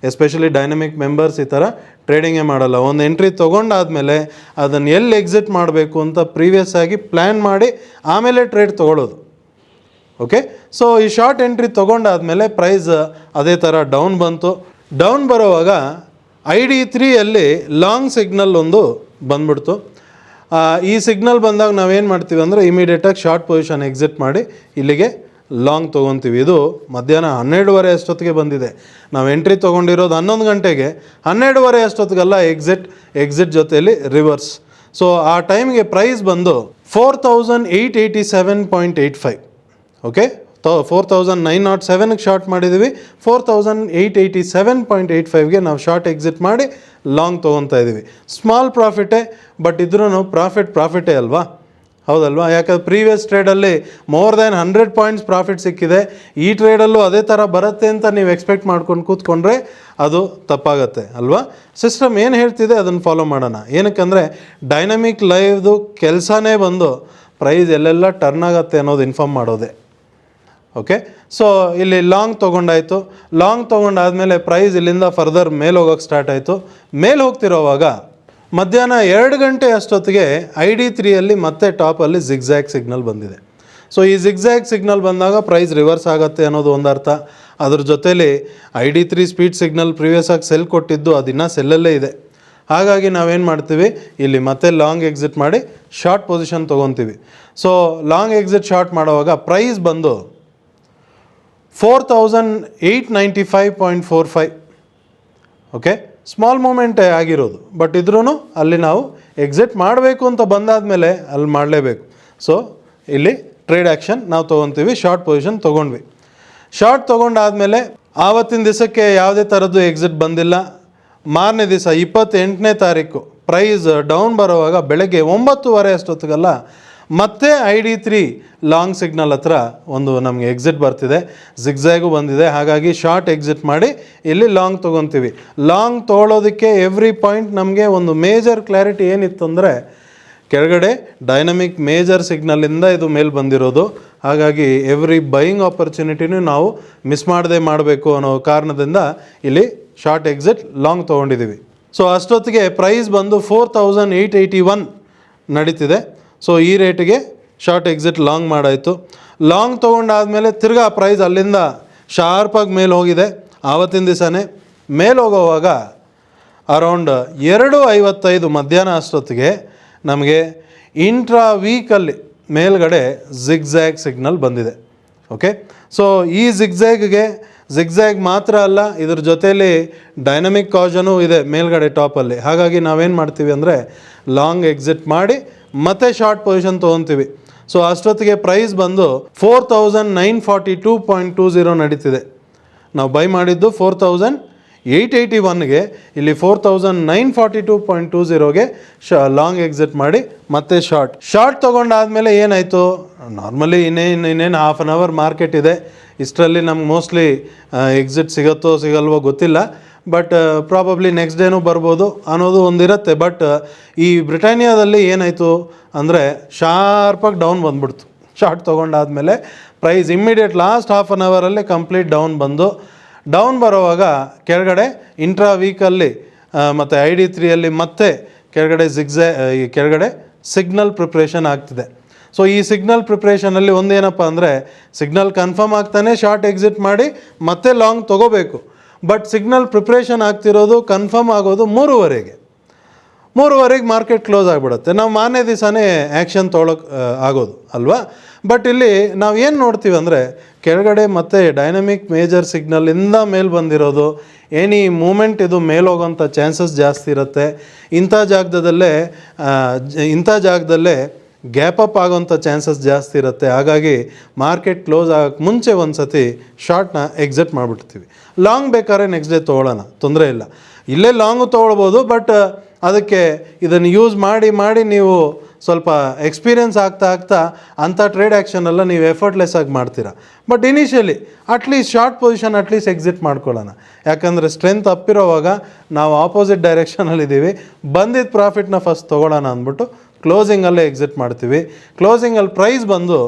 ಎಸ್ಪೆಷಲಿ ಡೈನಮಿಕ್ ಮೆಂಬರ್ಸ್ ಈ ಥರ ಟ್ರೇಡಿಂಗೇ ಮಾಡಲ್ಲ. ಒಂದು ಎಂಟ್ರಿ ತೊಗೊಂಡಾದಮೇಲೆ ಅದನ್ನು ಎಲ್ಲಿ ಎಕ್ಸಿಟ್ ಮಾಡಬೇಕು ಅಂತ ಪ್ರೀವಿಯಸ್ ಆಗಿ ಪ್ಲ್ಯಾನ್ ಮಾಡಿ ಆಮೇಲೆ ಟ್ರೇಡ್ ತೊಗೊಳ್ಳೋದು. ಓಕೆ, ಸೊ ಈ ಶಾರ್ಟ್ ಎಂಟ್ರಿ ತೊಗೊಂಡಾದಮೇಲೆ ಪ್ರೈಸ್ ಅದೇ ಥರ ಡೌನ್ ಬಂತು. ಡೌನ್ ಬರೋವಾಗ ID3ಯಲ್ಲಿ ಲಾಂಗ್ ಸಿಗ್ನಲ್ ಒಂದು ಬಂದ್ಬಿಡ್ತು. ಈ ಸಿಗ್ನಲ್ ಬಂದಾಗ ನಾವೇನು ಮಾಡ್ತೀವಿ ಅಂದರೆ ಇಮಿಡಿಯೇಟಾಗಿ ಶಾರ್ಟ್ ಪೊಸಿಷನ್ ಎಕ್ಸಿಟ್ ಮಾಡಿ ಇಲ್ಲಿಗೆ ಲಾಂಗ್ ತೊಗೊತೀವಿ. ಇದು ಮಧ್ಯಾಹ್ನ 12:30 ಅಷ್ಟೊತ್ತಿಗೆ ಬಂದಿದೆ. ನಾವು ಎಂಟ್ರಿ ತೊಗೊಂಡಿರೋದು 11 ಗಂಟೆಗೆ, 12:30 ಅಷ್ಟೊತ್ತಿಗೆಲ್ಲ ಎಕ್ಸಿಟ್ ಜೊತೆಯಲ್ಲಿ ರಿವರ್ಸ್. ಸೊ ಆ ಟೈಮ್ಗೆ ಪ್ರೈಸ್ ಬಂದು 4887.85. ಓಕೆ, 4907ಗೆ ಶಾರ್ಟ್ ಮಾಡಿದ್ದೀವಿ, 4887.85ಗೆ ನಾವು ಶಾರ್ಟ್ ಎಕ್ಸಿಟ್ ಮಾಡಿ ಲಾಂಗ್ ತೊಗೊತಾ ಇದ್ದೀವಿ. ಸ್ಮಾಲ್ ಪ್ರಾಫಿಟೇ, ಬಟ್ ಇದ್ರೂ ಪ್ರಾಫಿಟೇ ಅಲ್ವಾ, ಹೌದಲ್ವಾ? ಯಾಕಂದ್ರೆ ಪ್ರೀವಿಯಸ್ ಟ್ರೇಡಲ್ಲಿ ಮೋರ್ ದ್ಯಾನ್ 100 ಪಾಯಿಂಟ್ಸ್ ಪ್ರಾಫಿಟ್ ಸಿಕ್ಕಿದೆ. ಈ ಟ್ರೇಡಲ್ಲೂ ಅದೇ ಥರ ಬರುತ್ತೆ ಅಂತ ನೀವು ಎಕ್ಸ್ಪೆಕ್ಟ್ ಮಾಡ್ಕೊಂಡು ಕೂತ್ಕೊಂಡ್ರೆ ಅದು ತಪ್ಪಾಗತ್ತೆ ಅಲ್ವಾ? ಸಿಸ್ಟಮ್ ಏನು ಹೇಳ್ತಿದೆ ಅದನ್ನು ಫಾಲೋ ಮಾಡೋಣ. ಏನಕ್ಕಂದರೆ ಡೈನಮಿಕ್ ಲೈವ್ದು ಕೆಲಸನೇ ಬಂದು ಪ್ರೈಸ್ ಎಲ್ಲೆಲ್ಲ ಟರ್ನ್ ಆಗುತ್ತೆ ಅನ್ನೋದು ಇನ್ಫಾರ್ಮ್ ಮಾಡೋದೆ. ಓಕೆ, ಸೊ ಇಲ್ಲಿ ಲಾಂಗ್ ತೊಗೊಂಡಾಯಿತು. ಲಾಂಗ್ ತೊಗೊಂಡಾದಮೇಲೆ ಪ್ರೈಸ್ ಇಲ್ಲಿಂದ ಫರ್ದರ್ ಮೇಲೆ ಹೋಗೋಕ್ಕೆ ಸ್ಟಾರ್ಟ್ ಆಯಿತು. ಮೇಲೆ ಹೋಗ್ತಿರೋವಾಗ ಮಧ್ಯಾಹ್ನ 2 ಗಂಟೆ ಅಷ್ಟೊತ್ತಿಗೆ ID3ಯಲ್ಲಿ ಮತ್ತೆ ಟಾಪಲ್ಲಿ ಜಿಗ್ಜ್ಯಾಗ್ ಸಿಗ್ನಲ್ ಬಂದಿದೆ. ಸೊ ಈ ಜಿಗ್ಜ್ಯಾಗ್ ಸಿಗ್ನಲ್ ಬಂದಾಗ ಪ್ರೈಸ್ ರಿವರ್ಸ್ ಆಗುತ್ತೆ ಅನ್ನೋದು ಒಂದು ಅರ್ಥ. ಅದ್ರ ಜೊತೇಲಿ ID3 ಸ್ಪೀಡ್ ಸಿಗ್ನಲ್ ಪ್ರೀವಿಯಸ್ ಆಗಿ ಸೆಲ್ ಕೊಟ್ಟಿದ್ದು ಅದಿನ್ನೂ ಸೆಲ್ಲಲ್ಲೇ ಇದೆ. ಹಾಗಾಗಿ ನಾವೇನು ಮಾಡ್ತೀವಿ, ಇಲ್ಲಿ ಮತ್ತೆ ಲಾಂಗ್ ಎಕ್ಸಿಟ್ ಮಾಡಿ ಶಾರ್ಟ್ ಪೊಸಿಷನ್ ತೊಗೊತೀವಿ. ಸೊ ಲಾಂಗ್ ಎಕ್ಸಿಟ್ ಶಾರ್ಟ್ ಮಾಡುವಾಗ ಪ್ರೈಸ್ ಬಂದು 4895.45. ಓಕೆ, ಸ್ಮಾಲ್ ಮೂಮೆಂಟೇ ಆಗಿರೋದು, ಬಟ್ ಇದ್ರೂ ಅಲ್ಲಿ ನಾವು ಎಕ್ಸಿಟ್ ಮಾಡಬೇಕು ಅಂತ ಬಂದಾದಮೇಲೆ ಅಲ್ಲಿ ಮಾಡಲೇಬೇಕು. ಸೊ ಇಲ್ಲಿ ಟ್ರೇಡ್ ಆ್ಯಕ್ಷನ್ ನಾವು ತೊಗೊತೀವಿ. ಶಾರ್ಟ್ ಪೊಸಿಷನ್ ತೊಗೊಂಡ್ವಿ. ಶಾರ್ಟ್ ತೊಗೊಂಡಾದಮೇಲೆ ಆವತ್ತಿನ ದಿವಸಕ್ಕೆ ಯಾವುದೇ ಥರದ್ದು ಎಕ್ಸಿಟ್ ಬಂದಿಲ್ಲ. ಮಾರನೇ ದಿವಸ 28ನೇ ತಾರೀಕು ಪ್ರೈಸ್ ಡೌನ್ ಬರೋವಾಗ ಬೆಳಗ್ಗೆ 9:30 ಅಷ್ಟೊತ್ತಿಗೆಲ್ಲ ಮತ್ತೆ ID3 ಲಾಂಗ್ ಸಿಗ್ನಲ್ ಹತ್ರ ಒಂದು ನಮಗೆ ಎಕ್ಸಿಟ್ ಬರ್ತಿದೆ, ಜಿಗ್ಜ್ಯಾಗು ಬಂದಿದೆ. ಹಾಗಾಗಿ ಶಾರ್ಟ್ ಎಕ್ಸಿಟ್ ಮಾಡಿ ಇಲ್ಲಿ ಲಾಂಗ್ ತೊಗೊತೀವಿ. ಲಾಂಗ್ ತೊಗೊಳೋದಕ್ಕೆ ಎವ್ರಿ ಪಾಯಿಂಟ್ ನಮಗೆ ಒಂದು ಮೇಜರ್ ಕ್ಲಾರಿಟಿ ಏನಿತ್ತು ಅಂದರೆ ಕೆಳಗಡೆ ಡೈನಮಿಕ್ ಮೇಜರ್ ಸಿಗ್ನಲಿಂದ ಇದು ಮೇಲೆ ಬಂದಿರೋದು. ಹಾಗಾಗಿ ಎವ್ರಿ ಬೈಯಿಂಗ್ ಆಪರ್ಚುನಿಟಿನೂ ನಾವು ಮಿಸ್ ಮಾಡದೆ ಮಾಡಬೇಕು ಅನ್ನೋ ಕಾರಣದಿಂದ ಇಲ್ಲಿ ಶಾರ್ಟ್ ಎಕ್ಸಿಟ್ ಲಾಂಗ್ ತೊಗೊಂಡಿದ್ದೀವಿ. ಸೊ ಅಷ್ಟೊತ್ತಿಗೆ ಪ್ರೈಸ್ ಬಂದು 4881 ನಡೀತಿದೆ. ಸೊ ಈ ರೇಟಿಗೆ ಶಾರ್ಟ್ ಎಕ್ಸಿಟ್ ಲಾಂಗ್ ಮಾಡಾಯಿತು. ಲಾಂಗ್ ತೊಗೊಂಡಾದಮೇಲೆ ತಿರ್ಗಾ ಪ್ರೈಸ್ ಅಲ್ಲಿಂದ ಶಾರ್ಪಾಗಿ ಮೇಲೆ ಹೋಗಿದೆ. ಆವತ್ತಿನ ದಿವಸನೇ ಮೇಲೆ ಹೋಗೋವಾಗ ಅರೌಂಡ್ 2:55 ಮಧ್ಯಾಹ್ನ ಅಷ್ಟೊತ್ತಿಗೆ ನಮಗೆ ಇಂಟ್ರಾ ವೀಕಲ್ಲಿ ಮೇಲ್ಗಡೆ ಜಿಗ್ಜ್ಯಾಗ್ ಸಿಗ್ನಲ್ ಬಂದಿದೆ. ಓಕೆ, ಸೊ ಈ ಜಿಗ್ಜ್ಯಾಗ್ ಮಾತ್ರ ಅಲ್ಲ, ಇದ್ರ ಜೊತೆಯಲ್ಲಿ ಡೈನಮಿಕ್ ಕಾಜನೂ ಇದೆ ಮೇಲ್ಗಡೆ ಟಾಪಲ್ಲಿ. ಹಾಗಾಗಿ ನಾವೇನು ಮಾಡ್ತೀವಿ ಅಂದರೆ ಲಾಂಗ್ ಎಕ್ಸಿಟ್ ಮಾಡಿ ಮತ್ತೆ ಶಾರ್ಟ್ ಪೊಸಿಷನ್ ತೊಗೊತೀವಿ. ಸೊ ಅಷ್ಟೊತ್ತಿಗೆ ಪ್ರೈಸ್ ಬಂದು 4942.20 ನಡೀತಿದೆ. ನಾವು ಬೈ ಮಾಡಿದ್ದು 4881ಗೆ, ಇಲ್ಲಿ 4942.20ಗೆ ಲಾಂಗ್ ಎಕ್ಸಿಟ್ ಮಾಡಿ ಮತ್ತೆ ಶಾರ್ಟ್ ತೊಗೊಂಡಾದಮೇಲೆ ಏನಾಯಿತು, ನಾರ್ಮಲಿ ಇನ್ನೇನು ಹಾಫ್ ಆನ್ ಅವರ್ ಮಾರ್ಕೆಟ್ ಇದೆ. ಇಷ್ಟರಲ್ಲಿ ನಮ್ಗೆ ಮೋಸ್ಟ್ಲಿ ಎಕ್ಸಿಟ್ ಸಿಗುತ್ತೋ ಸಿಗಲ್ವೋ ಗೊತ್ತಿಲ್ಲ, ಬಟ್ ಪ್ರಾಬಬ್ಲಿ ನೆಕ್ಸ್ಟ್ ಡೇನೂ ಬರ್ಬೋದು ಅನ್ನೋದು ಒಂದಿರುತ್ತೆ. ಬಟ್ ಈ ಬ್ರಿಟಾನಿಯಾದಲ್ಲಿ ಏನಾಯಿತು ಅಂದರೆ ಶಾರ್ಪಾಗಿ ಡೌನ್ ಬಂದ್ಬಿಡ್ತು. ಶಾರ್ಟ್ ತೊಗೊಂಡಾದಮೇಲೆ price immediate last half on ಅವರಲ್ಲಿ ಕಂಪ್ಲೀಟ್ ಡೌನ್ ಬರೋವಾಗ ಕೆಳಗಡೆ ಇಂಟ್ರಾ ವೀಕಲ್ಲಿ ಮತ್ತು ID3ಯಲ್ಲಿ ಮತ್ತೆ ಕೆಳಗಡೆ ಸಿಗ್ನಲ್ ಪ್ರಿಪ್ರೇಷನ್ ಆಗ್ತಿದೆ. ಸೊ ಈ ಸಿಗ್ನಲ್ ಪ್ರಿಪ್ರೇಷನಲ್ಲಿ ಒಂದೇನಪ್ಪ ಅಂದರೆ ಸಿಗ್ನಲ್ ಕನ್ಫರ್ಮ್ ಆಗ್ತಾನೆ ಶಾರ್ಟ್ ಎಕ್ಸಿಟ್ ಮಾಡಿ ಮತ್ತೆ ಲಾಂಗ್ ತೊಗೋಬೇಕು. ಬಟ್ ಸಿಗ್ನಲ್ ಪ್ರಿಪ್ರೇಷನ್ ಆಗ್ತಿರೋದು ಕನ್ಫರ್ಮ್ ಆಗೋದು 3:30ಗೆ ಮಾರ್ಕೆಟ್ ಕ್ಲೋಸ್ ಆಗಿಬಿಡುತ್ತೆ. ನಾವು ಮಾರನೇ ದಿವಸನೇ ಆ್ಯಕ್ಷನ್ ತೊಗೊಳಕ್ಕೆ ಆಗೋದು ಅಲ್ವಾ. ಬಟ್ ಇಲ್ಲಿ ನಾವು ಏನು ನೋಡ್ತೀವಿ ಅಂದರೆ ಕೆಳಗಡೆ ಮತ್ತು ಡೈನಮಿಕ್ ಮೇಜರ್ ಸಿಗ್ನಲಿಂದ ಮೇಲೆ ಬಂದಿರೋದು, ಏನಿ ಮೂಮೆಂಟ್ ಇದು ಮೇಲೆ ಹೋಗೋಂಥ ಚಾನ್ಸಸ್ ಜಾಸ್ತಿ ಇರುತ್ತೆ. ಇಂಥ ಜಾಗದಲ್ಲೇ ಗ್ಯಾಪ್ ಅಪ್ ಆಗೋಂಥ ಚಾನ್ಸಸ್ ಜಾಸ್ತಿ ಇರುತ್ತೆ. ಹಾಗಾಗಿ ಮಾರ್ಕೆಟ್ ಕ್ಲೋಸ್ ಆಗೋಕ್ಕೆ ಮುಂಚೆ ಒಂದು ಸತಿ ಶಾರ್ಟ್ನ ಎಕ್ಸಿಟ್ ಮಾಡಿಬಿಡ್ತೀವಿ. ಲಾಂಗ್ ಬೇಕಾದ್ರೆ ನೆಕ್ಸ್ಟ್ ಡೇ ತೊಗೊಳ್ಳೋಣ, ತೊಂದರೆ ಇಲ್ಲ. ಇಲ್ಲೇ ಲಾಂಗು ತೊಗೊಳ್ಬೋದು, ಬಟ್ ಅದಕ್ಕೆ ಇದನ್ನು ಯೂಸ್ ಮಾಡಿ ನೀವು ಸ್ವಲ್ಪ ಎಕ್ಸ್ಪೀರಿಯನ್ಸ್ ಆಗ್ತಾ ಅಂಥ ಟ್ರೇಡ್ ಆ್ಯಕ್ಷನೆಲ್ಲ ನೀವು ಎಫರ್ಟ್ಲೆಸ್ ಆಗಿ ಮಾಡ್ತೀರಾ. But initially at least short position at least exit ಮಾಡ್ಕೊಳ್ಳೋಣ. ಯಾಕಂದರೆ ಸ್ಟ್ರೆಂತ್ ಅಪ್ಪಿರೋವಾಗ ನಾವು ಆಪೋಸಿಟ್ ಡೈರೆಕ್ಷನಲ್ಲಿದ್ದೀವಿ, ಬಂದಿದ್ದ ಪ್ರಾಫಿಟ್ನ ಫಸ್ಟ್ ತೊಗೊಳ್ಳೋಣ ಅಂದ್ಬಿಟ್ಟು ಕ್ಲೋಸಿಂಗಲ್ಲೇ ಎಕ್ಸಿಟ್ ಮಾಡ್ತೀವಿ. ಕ್ಲೋಸಿಂಗಲ್ಲಿ ಪ್ರೈಸ್ ಬಂದು